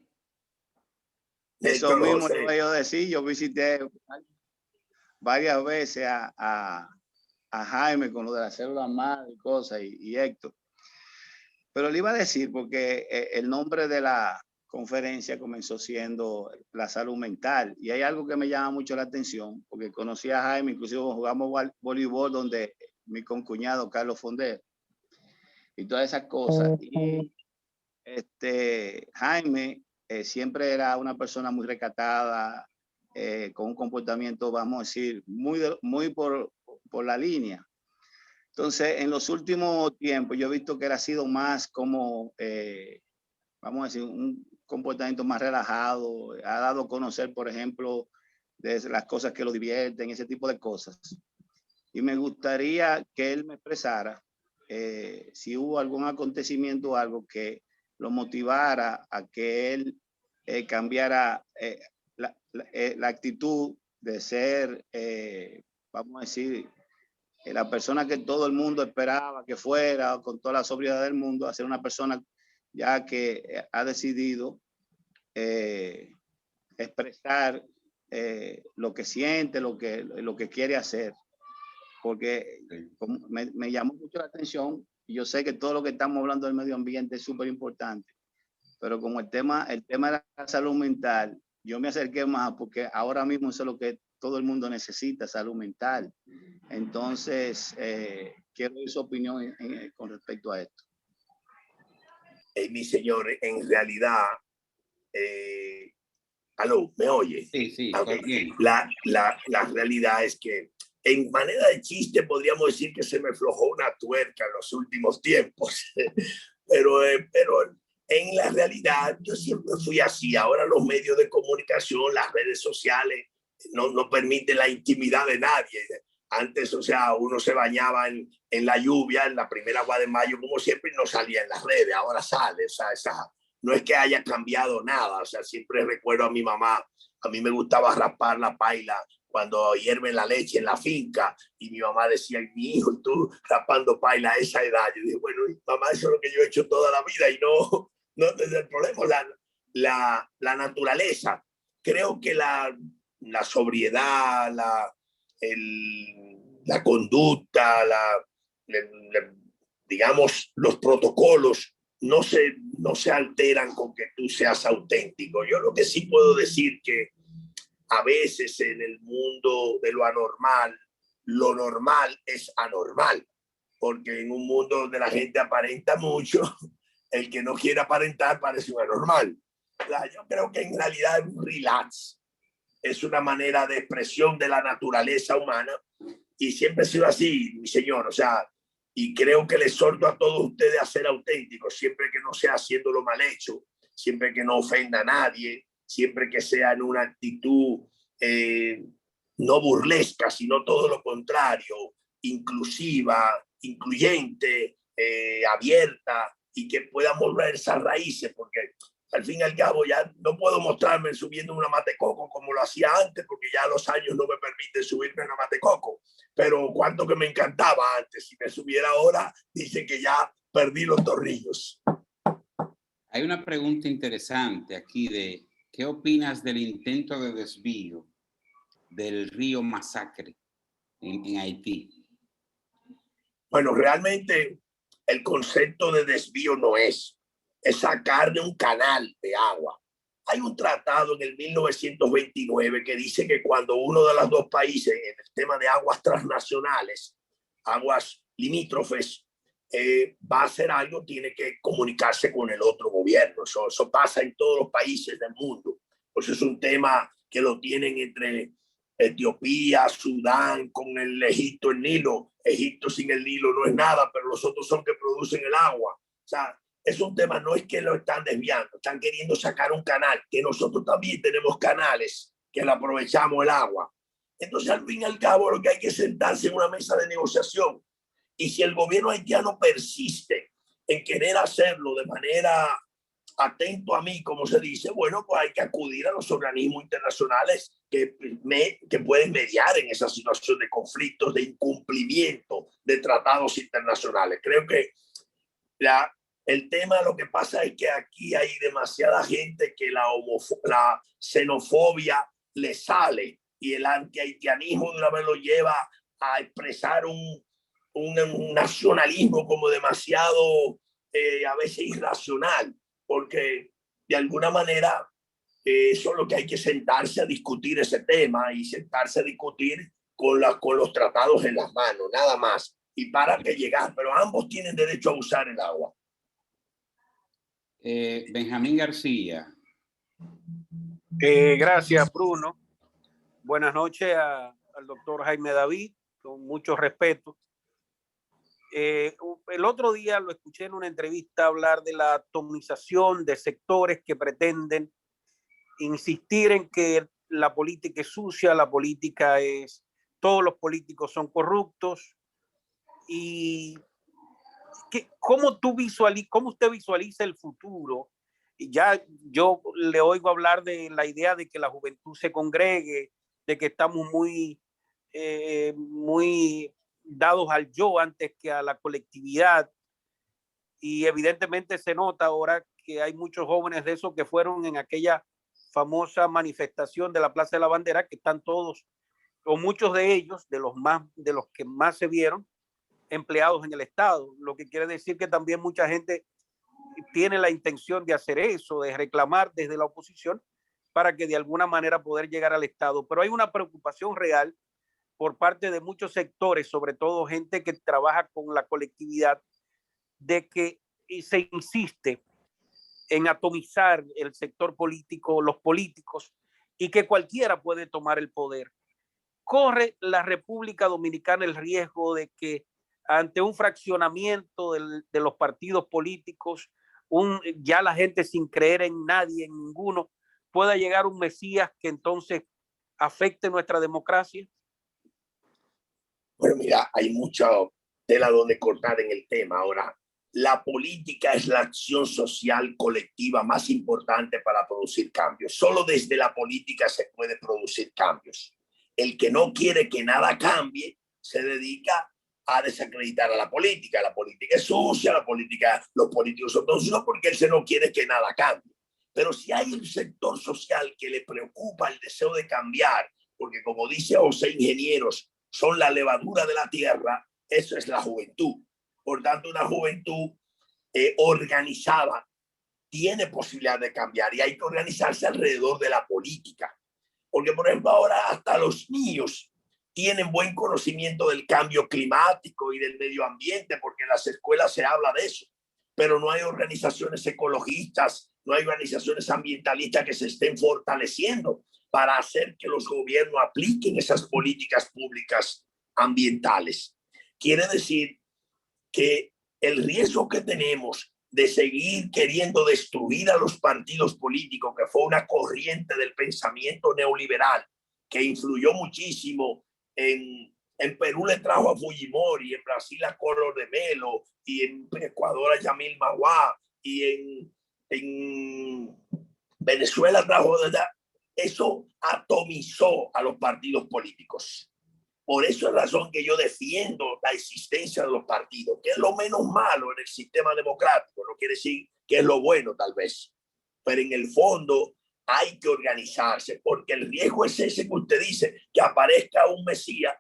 Eso mismo lo voy a decir. Yo visité varias veces a Jaime con lo de la célula madre y cosas y Héctor. Pero le iba a decir porque el nombre de la conferencia comenzó siendo la salud mental y hay algo que me llama mucho la atención porque conocí a Jaime, inclusive jugamos voleibol donde mi concuñado Carlos Fonder y todas esas cosas. Y Jaime siempre era una persona muy recatada, con un comportamiento, vamos a decir, muy por la línea. Entonces, en los últimos tiempos, yo he visto que él ha sido más como, vamos a decir, un comportamiento más relajado. Ha dado a conocer, por ejemplo, de las cosas que lo divierten, ese tipo de cosas. Y me gustaría que él me expresara si hubo algún acontecimiento o algo que lo motivara a que él cambiara la actitud de ser, vamos a decir, la persona que todo el mundo esperaba que fuera, con toda la sobriedad del mundo, a ser una persona ya que ha decidido expresar lo que siente, lo que quiere hacer. Porque me llamó mucho la atención. Yo sé que todo lo que estamos hablando del medio ambiente es súper importante, pero como el tema de la salud mental, yo me acerqué más porque ahora mismo eso es lo que todo el mundo necesita, salud mental. Entonces, quiero su opinión con respecto a esto. Mi señor, en realidad, ¿aló? ¿Me oye? Sí, okay. bien. La realidad es que en manera de chiste podríamos decir que se me aflojó una tuerca en los últimos tiempos, pero en la realidad yo siempre fui así. Ahora los medios de comunicación, las redes sociales, no permiten la intimidad de nadie. Antes, o sea, uno se bañaba en la lluvia, en la primera agua de mayo, como siempre, y no salía en las redes. Ahora sale, o sea, no es que haya cambiado nada. O sea, siempre recuerdo a mi mamá. A mí me gustaba raspar la paila cuando hierve la leche en la finca, y mi mamá decía, mi hijo, y tú raspando paila a esa edad. Yo dije, bueno, mamá, eso es lo que yo he hecho toda la vida y no es el problema, la naturaleza. Creo que la sobriedad, la conducta, digamos, los protocolos no se alteran con que tú seas auténtico. Yo lo que sí puedo decir que a veces en el mundo de lo anormal, lo normal es anormal, porque en un mundo donde la gente aparenta mucho, el que no quiere aparentar parece un anormal. Yo creo que en realidad es un relax, es una manera de expresión de la naturaleza humana y siempre ha sido así, mi señor. O sea, y creo que les exhorto a todos ustedes a ser auténticos, siempre que no sea haciéndolo mal hecho, siempre que no ofenda a nadie, siempre que sea en una actitud no burlesca, sino todo lo contrario, inclusiva, incluyente, abierta, y que pueda volver esas raíces, porque al fin y al cabo ya no puedo mostrarme subiendo una matecoco como lo hacía antes, porque ya los años no me permiten subirme a una matecoco, pero cuánto que me encantaba antes. Si me subiera ahora, dicen que ya perdí los tornillos. Hay una pregunta interesante aquí de ¿qué opinas del intento de desvío del río Masacre en Haití? Bueno, realmente el concepto de desvío no es sacar de un canal de agua. Hay un tratado en el 1929 que dice que cuando uno de los dos países en el tema de aguas transnacionales, aguas limítrofes, va a hacer algo, tiene que comunicarse con el otro gobierno. Eso pasa en todos los países del mundo. Pues es un tema que lo tienen entre Etiopía, Sudán, con el Egipto, el Nilo. Egipto sin el Nilo no es nada, pero los otros son que producen el agua. O sea, es un tema, no es que lo están desviando, están queriendo sacar un canal, que nosotros también tenemos canales que le aprovechamos el agua. Entonces, al fin y al cabo, lo que hay que sentarse en una mesa de negociación. Y si el gobierno haitiano persiste en querer hacerlo de manera atento a mí, como se dice, bueno, pues hay que acudir a los organismos internacionales que pueden mediar en esa situación de conflictos, de incumplimiento de tratados internacionales. Creo que el tema, lo que pasa es que aquí hay demasiada gente que la xenofobia le sale y el antihaitianismo de una vez lo lleva a expresar un nacionalismo como demasiado, a veces irracional, porque de alguna manera eso es lo que hay que sentarse a discutir ese tema y sentarse a discutir con los tratados en las manos, nada más. Y para que llegar, pero ambos tienen derecho a usar el agua. Benjamín García. Gracias, Bruno. Buenas noches al doctor Jaime David, con mucho respeto. El otro día lo escuché en una entrevista hablar de la atomización de sectores que pretenden insistir en que la política es sucia, la política es, todos los políticos son corruptos. Y ¿cómo usted visualiza el futuro? Ya yo le oigo hablar de la idea de que la juventud se congregue, de que estamos muy dados al yo antes que a la colectividad. Y evidentemente se nota ahora que hay muchos jóvenes de esos que fueron en aquella famosa manifestación de la Plaza de la Bandera, que están todos, o muchos de ellos, de los que más se vieron, empleados en el Estado, lo que quiere decir que también mucha gente tiene la intención de hacer eso, de reclamar desde la oposición para que de alguna manera poder llegar al Estado. Pero hay una preocupación real por parte de muchos sectores, sobre todo gente que trabaja con la colectividad, de que se insiste en atomizar el sector político, los políticos, y que cualquiera puede tomar el poder. ¿Corre la República Dominicana el riesgo de que ante un fraccionamiento de los partidos políticos, ya la gente sin creer en nadie, en ninguno, pueda llegar un Mesías que entonces afecte nuestra democracia? Bueno, mira, hay mucha tela donde cortar en el tema. Ahora, la política es la acción social colectiva más importante para producir cambios. Solo desde la política se puede producir cambios. El que no quiere que nada cambie se dedica a desacreditar a la política. La política es sucia, los políticos son sucios porque él no quiere que nada cambie. Pero si hay un sector social que le preocupa el deseo de cambiar, porque como dice José Ingenieros, son la levadura de la tierra, eso es la juventud. Por tanto, una juventud organizada tiene posibilidad de cambiar y hay que organizarse alrededor de la política. Porque, por ejemplo, ahora hasta los niños tienen buen conocimiento del cambio climático y del medio ambiente, porque en las escuelas se habla de eso, pero no hay organizaciones ecologistas, no hay organizaciones ambientalistas que se estén fortaleciendo para hacer que los gobiernos apliquen esas políticas públicas ambientales. Quiere decir que el riesgo que tenemos de seguir queriendo destruir a los partidos políticos, que fue una corriente del pensamiento neoliberal que influyó muchísimo en Perú, le trajo a Fujimori, en Brasil a Collor de Mello, y en Ecuador a Yamil Maguá, y en Venezuela trajo, eso atomizó a los partidos políticos. Por eso es la razón que yo defiendo la existencia de los partidos, que es lo menos malo en el sistema democrático. No quiere decir que es lo bueno, tal vez. Pero en el fondo hay que organizarse, porque el riesgo es ese que usted dice, que aparezca un Mesías,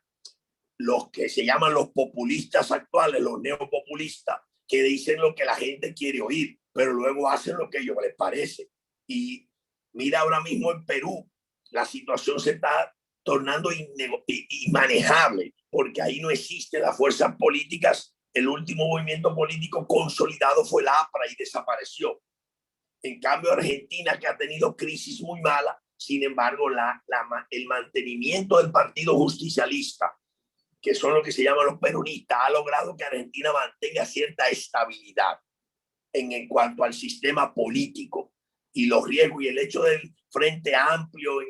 los que se llaman los populistas actuales, los neopopulistas, que dicen lo que la gente quiere oír, pero luego hacen lo que a ellos les parece. Y mira ahora mismo en Perú, la situación se está tornando inmanejable, porque ahí no existen las fuerzas políticas. El último movimiento político consolidado fue la APRA y desapareció. En cambio, Argentina, que ha tenido crisis muy mala, sin embargo, el mantenimiento del Partido Justicialista, que son lo que se llaman los peronistas, ha logrado que Argentina mantenga cierta estabilidad en cuanto al sistema político y los riesgos, y el hecho del Frente Amplio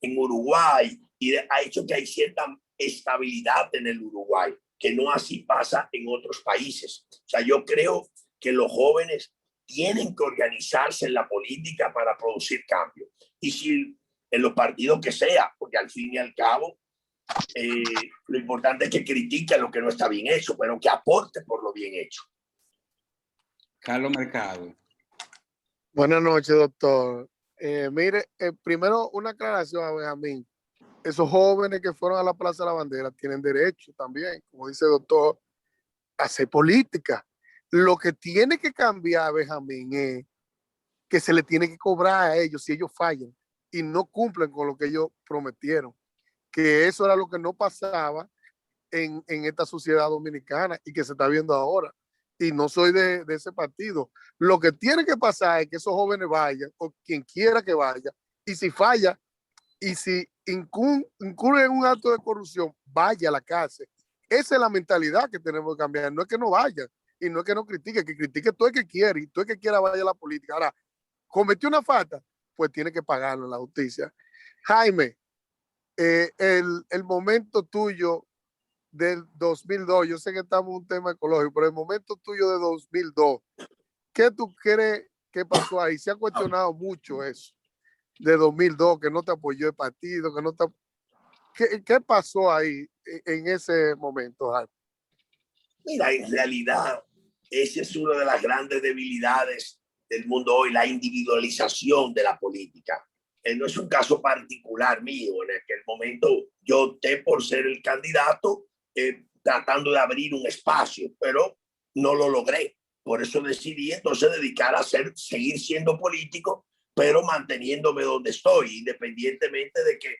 en Uruguay ha hecho que hay cierta estabilidad en el Uruguay, que no así pasa en otros países. O sea, yo creo que los jóvenes tienen que organizarse en la política para producir cambios. Y si en los partidos que sea, porque al fin y al cabo, lo importante es que critique lo que no está bien hecho, pero que aporte por lo bien hecho. Carlos Mercado. Buenas noches, doctor. Mire, primero una aclaración a Benjamín. Esos jóvenes que fueron a la Plaza de la Bandera tienen derecho también, como dice el doctor, a hacer política. Lo que tiene que cambiar, Benjamín, es que se le tiene que cobrar a ellos si ellos fallan y no cumplen con lo que ellos prometieron. Que eso era lo que no pasaba en esta sociedad dominicana y que se está viendo ahora. Y no soy de ese partido. Lo que tiene que pasar es que esos jóvenes vayan, o quien quiera que vaya, y si falla, y si incurre en un acto de corrupción, vaya a la cárcel. Esa es la mentalidad que tenemos que cambiar. No es que no vaya, y no es que no critique, que critique todo el que quiere, y todo el que quiera vaya a la política. Ahora, cometió una falta, pues tiene que pagarlo en la justicia. Jaime, el momento tuyo del 2002, yo sé que estamos en un tema ecológico, pero el momento tuyo de 2002, ¿qué tú crees que pasó ahí? Se ha cuestionado mucho eso, de 2002, que no te apoyó el partido, que no te... ¿Qué pasó ahí en ese momento, Jaime? Mira, en realidad, esa es una de las grandes debilidades del mundo hoy, la individualización de la política. No es un caso particular mío. En aquel momento yo opté por ser el candidato tratando de abrir un espacio, pero no lo logré. Por eso decidí entonces dedicar a seguir siendo político, pero manteniéndome donde estoy, independientemente de que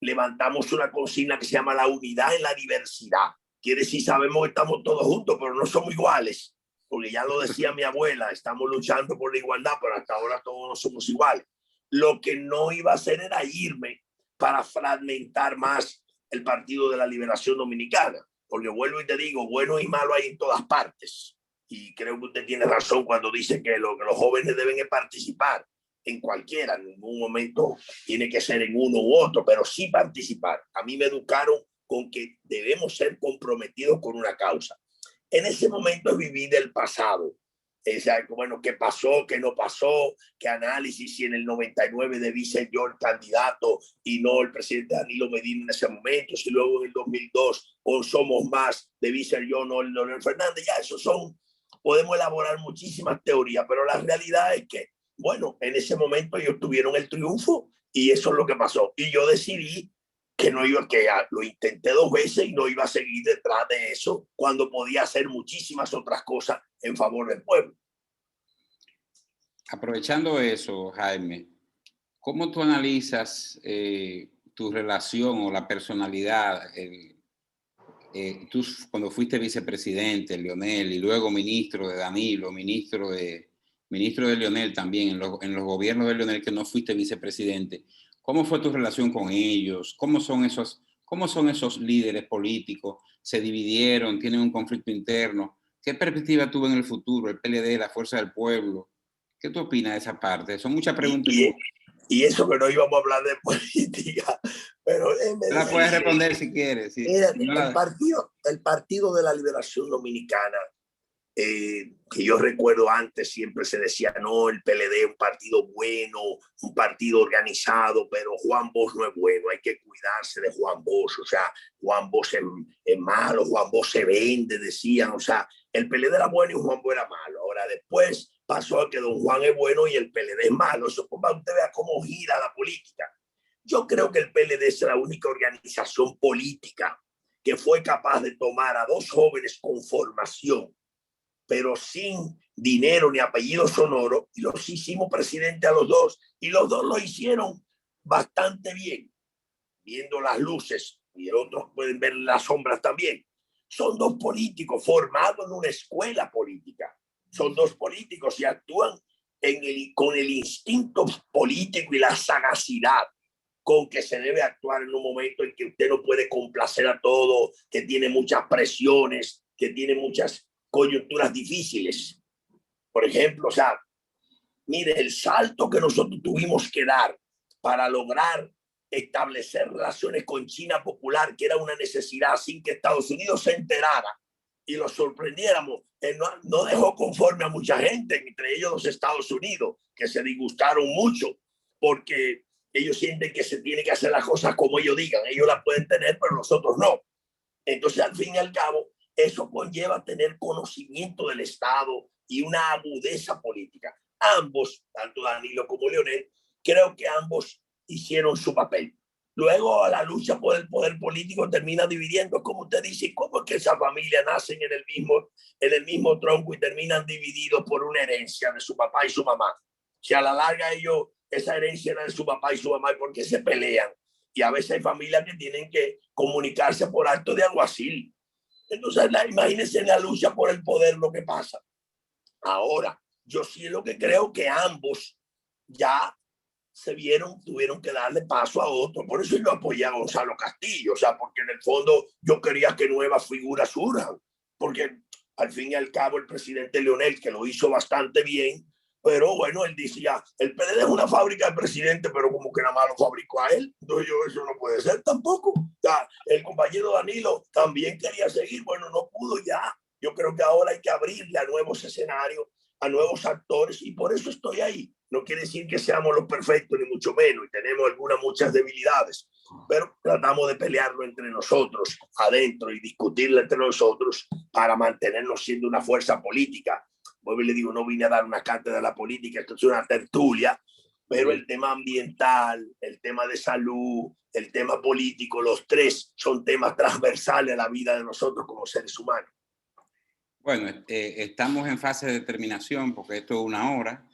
levantamos una consigna que se llama la unidad en la diversidad. Quiere decir, sabemos que estamos todos juntos, pero no somos iguales, porque ya lo decía mi abuela, estamos luchando por la igualdad, pero hasta ahora todos no somos iguales. Lo que no iba a hacer era irme para fragmentar más el Partido de la Liberación Dominicana, porque vuelvo y te digo, bueno y malo hay en todas partes. Y creo que usted tiene razón cuando dice que los jóvenes deben participar en cualquiera, en ningún momento tiene que ser en uno u otro, pero sí participar. A mí me educaron con que debemos ser comprometidos con una causa. En ese momento viví del pasado. O sea, bueno, qué pasó, qué no pasó, qué análisis, si en el 99 debí ser yo el candidato y no el presidente Danilo Medina en ese momento, si luego en el 2002 con Somos Más debí ser yo, no el Leonel Fernández. Ya eso podemos elaborar muchísimas teorías, pero la realidad es que, bueno, en ese momento ellos tuvieron el triunfo y eso es lo que pasó. Y yo decidí que no iba, que lo intenté 2 veces y no iba a seguir detrás de eso cuando podía hacer muchísimas otras cosas en favor del pueblo. Aprovechando eso, Jaime, ¿cómo tú analizas tu relación o la personalidad? Tú cuando fuiste vicepresidente, Leonel, y luego ministro de Danilo, ministro de Leonel también, en los gobiernos de Leonel que no fuiste vicepresidente, ¿cómo fue tu relación con ellos? ¿Cómo son esos líderes políticos? ¿Se dividieron? ¿Tienen un conflicto interno? ¿Qué perspectiva tuvo en el futuro el PLD, la Fuerza del Pueblo? ¿Qué tú opinas de esa parte? Son muchas preguntas. Y eso que no íbamos a hablar de política, pero... la puedes responder si quieres. Sí. Mira, el partido de la Liberación Dominicana, que yo recuerdo antes siempre se decía, no, el PLD es un partido bueno, un partido organizado, pero Juan Bosch no es bueno, hay que cuidarse de Juan Bosch, o sea, Juan Bosch es malo, Juan Bosch se vende, decían, o sea, el PLD era bueno y Juan Bosch era malo. Ahora después pasó a que don Juan es bueno y el PLD es malo. Eso para usted vea cómo gira la política. Yo creo que el PLD es la única organización política que fue capaz de tomar a 2 jóvenes con formación, pero sin dinero ni apellido sonoro, y los hicimos presidente a los 2, y los 2 lo hicieron bastante bien, viendo las luces, y otros pueden ver las sombras también. Son 2 políticos formados en una escuela política, son 2 políticos y actúan con el instinto político y la sagacidad con que se debe actuar en un momento en que usted no puede complacer a todo, que tiene muchas presiones, que tiene muchas coyunturas difíciles. Por ejemplo, o sea, mire, el salto que nosotros tuvimos que dar para lograr establecer relaciones con China Popular, que era una necesidad sin que Estados Unidos se enterara, y los sorprendiéramos. No dejó conforme a mucha gente, entre ellos los Estados Unidos, que se disgustaron mucho porque ellos sienten que se tiene que hacer las cosas como ellos digan. Ellos las pueden tener, pero nosotros no. Entonces, al fin y al cabo, eso conlleva tener conocimiento del Estado y una agudeza política. Ambos, tanto Danilo como Leonel, creo que ambos hicieron su papel. Luego, la lucha por el poder político termina dividiendo, como usted dice, ¿cómo es que esa familia nacen en el mismo tronco y terminan divididos por una herencia de su papá y su mamá? Si a la larga ellos, esa herencia era de su papá y su mamá, ¿por qué se pelean? Y a veces hay familias que tienen que comunicarse por acto de alguacil. Entonces, imagínense la lucha por el poder lo que pasa. Ahora, yo sí es lo que creo que ambos ya tuvieron que darle paso a otro. Por eso yo apoyé a Gonzalo Castillo, o sea, porque en el fondo yo quería que nuevas figuras surjan, porque al fin y al cabo el presidente Leonel, que lo hizo bastante bien, pero bueno, él decía, el PLD es una fábrica de presidente, pero como que nada más lo fabricó a él. Entonces eso no puede ser tampoco. Ya, el compañero Danilo también quería seguir, bueno, no pudo ya. Yo creo que ahora hay que abrirle a nuevos escenarios, a nuevos actores, y por eso estoy ahí. No quiere decir que seamos los perfectos, ni mucho menos, y tenemos muchas debilidades, pero tratamos de pelearlo entre nosotros, adentro, y discutirlo entre nosotros para mantenernos siendo una fuerza política. Vuelvo y le digo, no vine a dar una cátedra de la política, esto es una tertulia, pero el tema ambiental, el tema de salud, el tema político, los tres son temas transversales a la vida de nosotros como seres humanos. Bueno, estamos en fase de determinación porque esto es una hora.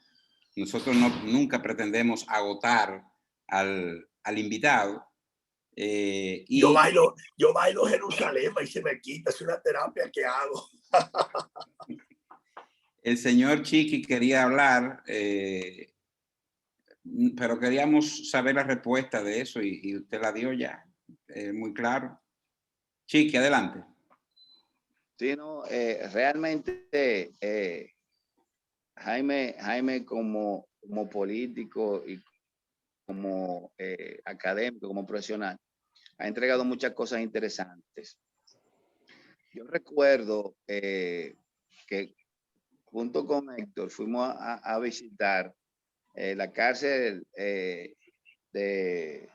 Nosotros nunca pretendemos agotar al invitado. Y yo bailo Jerusalén y se me quita, es una terapia que hago. El señor Chiqui quería hablar, pero queríamos saber la respuesta de eso y usted la dio ya, muy claro. Chiqui, adelante. Sí, no, realmente Jaime como político y como académico, como profesional, ha entregado muchas cosas interesantes. Yo recuerdo que junto con Héctor fuimos a visitar la cárcel de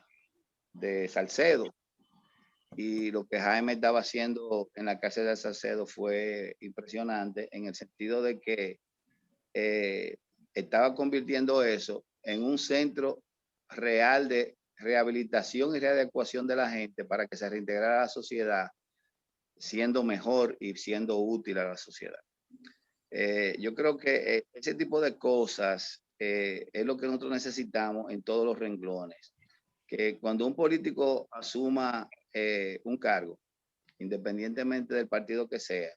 Salcedo, y lo que Jaime estaba haciendo en la cárcel de Salcedo fue impresionante en el sentido de que estaba convirtiendo eso en un centro real de rehabilitación y readecuación de la gente para que se reintegrara a la sociedad siendo mejor y siendo útil a la sociedad. Yo creo que ese tipo de cosas es lo que nosotros necesitamos en todos los renglones. Que cuando un político asuma un cargo, independientemente del partido que sea,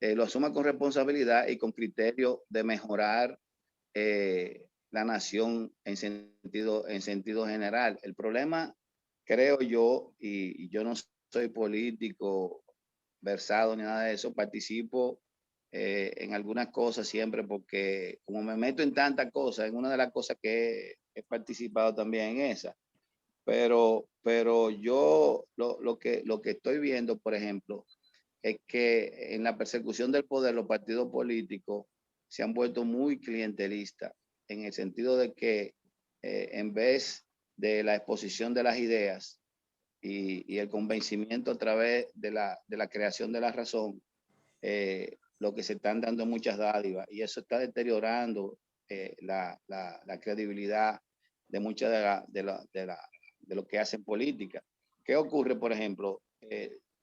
lo asuma con responsabilidad y con criterio de mejorar la nación en sentido general. El problema, creo yo, y yo no soy político versado ni nada de eso, participo en algunas cosas siempre porque como me meto en tantas cosas, en una de las cosas que he participado también en esa, pero yo lo que estoy viendo, por ejemplo, es que en la persecución del poder los partidos políticos se han vuelto muy clientelistas en el sentido de que en vez de la exposición de las ideas y el convencimiento a través de la creación de la razón, lo que se están dando muchas dádivas, y eso está deteriorando la credibilidad de muchas de lo que hacen política. ¿Qué ocurre, por ejemplo?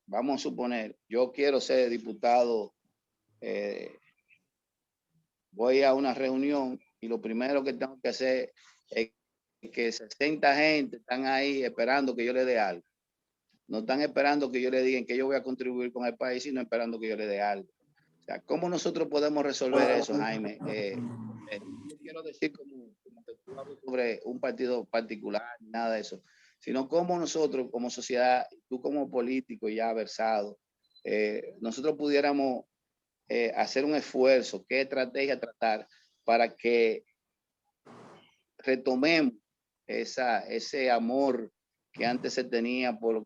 Vamos a suponer, yo quiero ser diputado, voy a una reunión y lo primero que tengo que hacer es que 60 gente están ahí esperando que yo le dé algo. No están esperando que yo le diga que yo voy a contribuir con el país, sino esperando que yo le dé algo. O sea, ¿cómo nosotros podemos resolver eso, Jaime? No quiero decir como que tú hablas sobre un partido particular, nada de eso, sino cómo nosotros como sociedad, tú como político ya versado, nosotros pudiéramos hacer un esfuerzo, qué estrategia tratar para que retomemos ese amor que antes se tenía por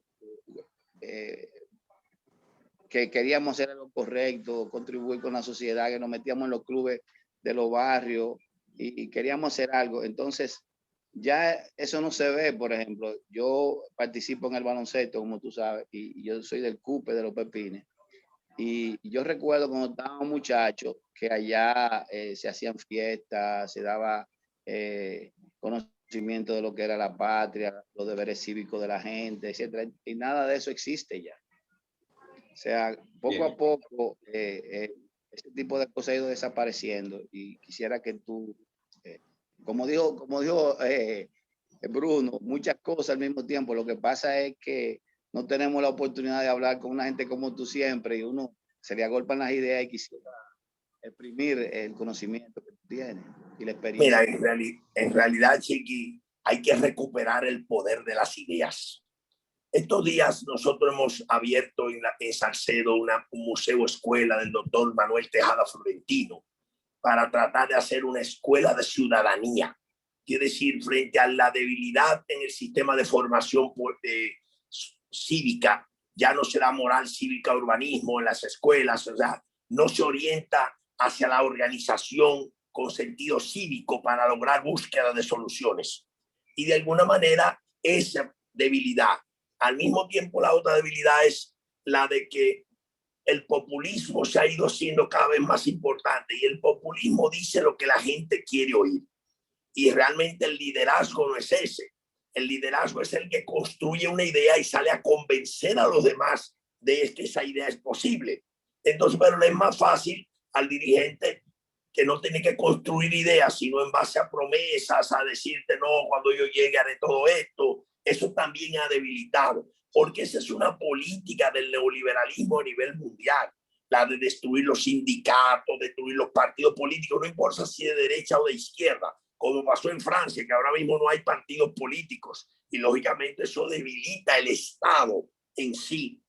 que queríamos hacer algo correcto, contribuir con la sociedad, que nos metíamos en los clubes de los barrios y queríamos hacer algo. Entonces, ya eso no se ve. Por ejemplo, yo participo en el baloncesto, como tú sabes, y yo soy del CUPE de los Pepines. Y yo recuerdo cuando estábamos muchachos que allá se hacían fiestas, se daba conocimiento de lo que era la patria, los deberes cívicos de la gente, etcétera. Y nada de eso existe ya. O sea, poco a poco ese tipo de cosas ha ido desapareciendo y quisiera que tú, como dijo Bruno, muchas cosas al mismo tiempo. Lo que pasa es que no tenemos la oportunidad de hablar con una gente como tú siempre y uno se le agolpan las ideas y quisiera exprimir el conocimiento que tú tienes y la experiencia. Mira, en realidad, Chiqui, hay que recuperar el poder de las ideas. Estos días nosotros hemos abierto en Salcedo un museo escuela del doctor Manuel Tejada Florentino para tratar de hacer una escuela de ciudadanía. Quiere decir, frente a la debilidad en el sistema de formación cívica, ya no se da moral cívica urbanismo en las escuelas, o sea, no se orienta hacia la organización con sentido cívico para lograr búsqueda de soluciones. Y de alguna manera esa debilidad. Al mismo tiempo, la otra debilidad es la de que el populismo se ha ido siendo cada vez más importante y el populismo dice lo que la gente quiere oír. Y realmente el liderazgo no es ese. El liderazgo es el que construye una idea y sale a convencer a los demás de que esa idea es posible. Entonces, pero le es más fácil al dirigente que no tiene que construir ideas, sino en base a promesas, a decirte, no, cuando yo llegue haré todo esto. Eso también ha debilitado, porque esa es una política del neoliberalismo a nivel mundial, la de destruir los sindicatos, destruir los partidos políticos, no importa si de derecha o de izquierda, como pasó en Francia, que ahora mismo no hay partidos políticos, y lógicamente eso debilita el Estado en sí.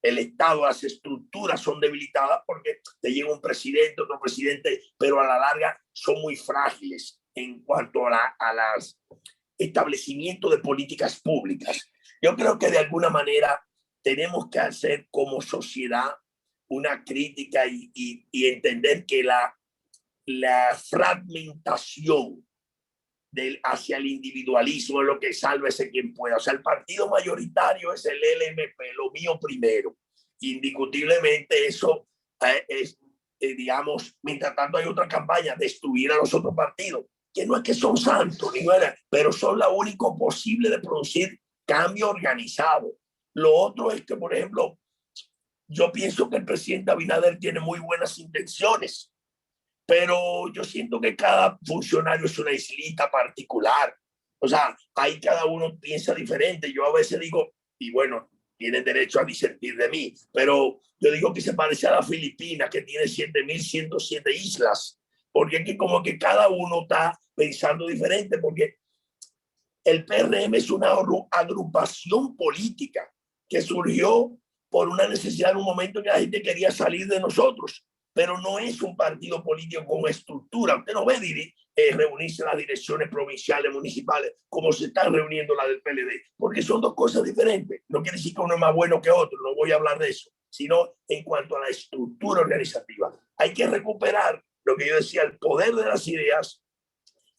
El Estado, las estructuras son debilitadas porque te llega un presidente, otro presidente, pero a la larga son muy frágiles en cuanto a las establecimiento de políticas públicas. Yo creo que de alguna manera tenemos que hacer como sociedad una crítica y entender que la fragmentación hacia el individualismo es lo que salva ese quien pueda. O sea, el partido mayoritario es el LMP, lo mío primero. Indiscutiblemente eso es, digamos, mientras tanto hay otra campaña, destruir a los otros partidos, que no es que son santos, ni nada, pero son la único posible de producir cambio organizado. Lo otro es que, por ejemplo, yo pienso que el presidente Abinader tiene muy buenas intenciones, pero yo siento que cada funcionario es una islita particular. O sea, ahí cada uno piensa diferente. Yo a veces digo, y bueno, tienen derecho a disentir de mí, pero yo digo que se parece a la Filipinas, que tiene 7.107 islas, porque es que como que cada uno está pensando diferente, porque el PRM es una agrupación política que surgió por una necesidad en un momento en que la gente quería salir de nosotros, pero no es un partido político con estructura. Usted no ve reunirse en las direcciones provinciales, municipales, como se están reuniendo las del PLD, porque son dos cosas diferentes. No quiere decir que uno es más bueno que otro, no voy a hablar de eso, sino en cuanto a la estructura organizativa. Hay que recuperar lo que yo decía, el poder de las ideas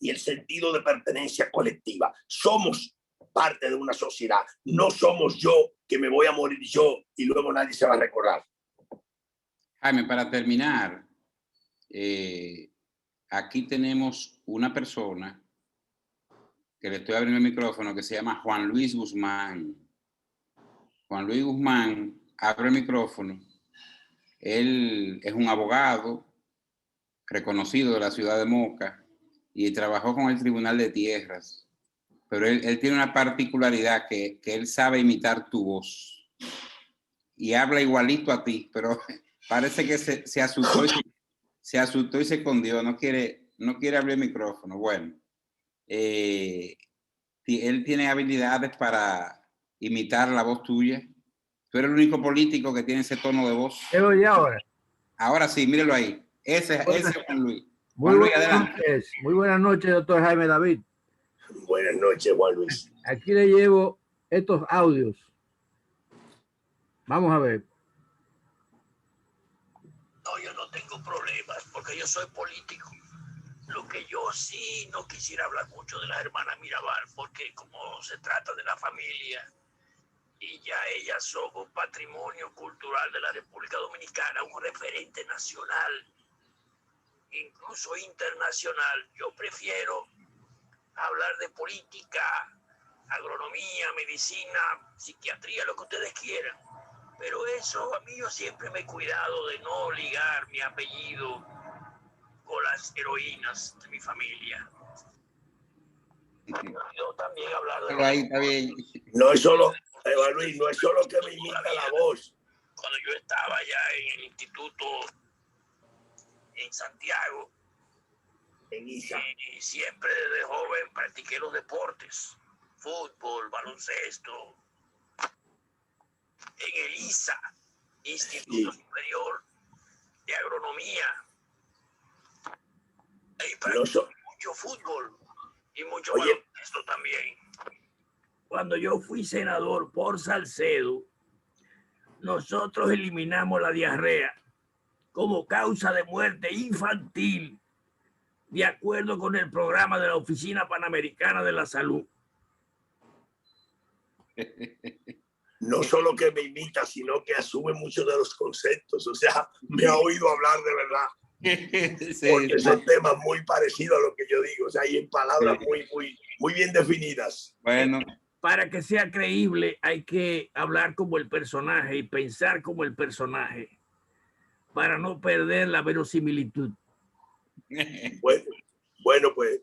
y el sentido de pertenencia colectiva. Somos parte de una sociedad, no somos yo que me voy a morir yo y luego nadie se va a recordar. Jaime, para terminar, aquí tenemos una persona que le estoy abriendo el micrófono que se llama Juan Luis Guzmán. Juan Luis Guzmán abre el micrófono. Él es un abogado reconocido de la ciudad de Moca y trabajó con el Tribunal de Tierras. Pero él tiene una particularidad que él sabe imitar tu voz y habla igualito a ti, pero parece que se asustó y se escondió, no quiere abrir el micrófono. Bueno, él tiene habilidades para imitar la voz tuya. Tú eres el único político que tiene ese tono de voz. ¿Qué oye ahora? Ahora sí, mírelo ahí. Ese es Juan Luis. Muy buenas noches, doctor Jaime David. Buenas noches, Juan Luis. Aquí le llevo estos audios. Vamos a ver. porque yo soy político. Lo que yo sí no quisiera hablar mucho de las hermanas Mirabal, porque como se trata de la familia y ya ellas son un patrimonio cultural de la República Dominicana, un referente nacional, incluso internacional, yo prefiero hablar de política, agronomía, medicina, psiquiatría, lo que ustedes quieran. Pero eso, a mí yo siempre me he cuidado de no ligar mi apellido con las heroínas de mi familia. Yo también hablar de... Ahí está bien. No es solo, Luis, no es solo que me imita la voz. Cuando yo estaba ya en el instituto en Santiago, en ISA, y siempre desde joven practiqué los deportes, fútbol, baloncesto, en el ISA, Instituto Superior de Agronomía. Ahí practiqué mucho fútbol y mucho baloncesto también. Cuando yo fui senador por Salcedo, nosotros eliminamos la diarrea como causa de muerte infantil, de acuerdo con el programa de la Oficina Panamericana de la Salud. No solo que me imita, sino que asume muchos de los conceptos. O sea, me ha oído hablar de verdad. Sí, porque son temas muy parecidos a lo que yo digo. O sea, y en palabras muy bien definidas. Bueno. Para que sea creíble, hay que hablar como el personaje y pensar como el personaje para no perder la verosimilitud. Bueno, pues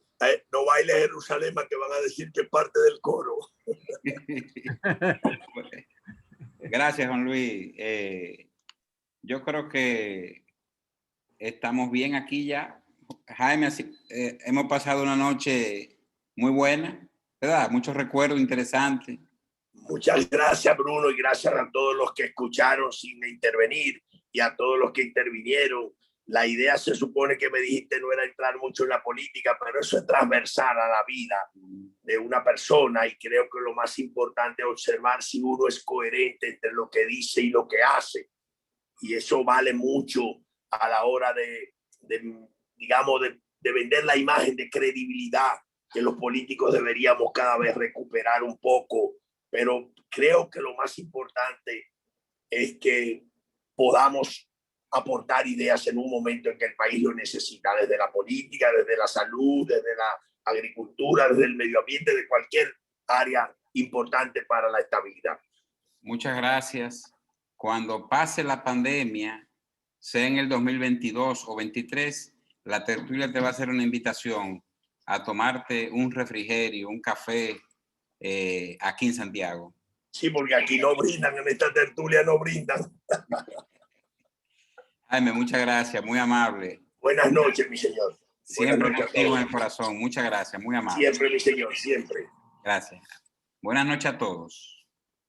no baile Jerusalén, que van a decir que es parte del coro. Gracias, Juan Luis. Yo creo que estamos bien aquí ya. Jaime, hemos pasado una noche muy buena, ¿verdad? Muchos recuerdos interesantes. Muchas gracias, Bruno, y gracias a todos los que escucharon sin intervenir y a todos los que intervinieron. La idea, se supone que me dijiste, no era entrar mucho en la política, pero eso es transversal a la vida de una persona, y creo que lo más importante es observar si uno es coherente entre lo que dice y lo que hace. Y eso vale mucho a la hora de vender la imagen de credibilidad que los políticos deberíamos cada vez recuperar un poco. Pero creo que lo más importante es que podamos aportar ideas en un momento en que el país lo necesita, desde la política, desde la salud, desde la agricultura, desde el medio ambiente, de cualquier área importante para la estabilidad. Muchas gracias. Cuando pase la pandemia, sea en el 2022 o 2023, la tertulia te va a hacer una invitación a tomarte un refrigerio, un café aquí en Santiago. Sí, porque aquí no brindan, en esta tertulia no brindan. Jaime, muchas gracias, muy amable. Buenas noches, mi señor. Siempre contigo en el corazón. Muchas gracias, muy amable. Siempre, mi señor, siempre. Gracias. Buenas noches a todos.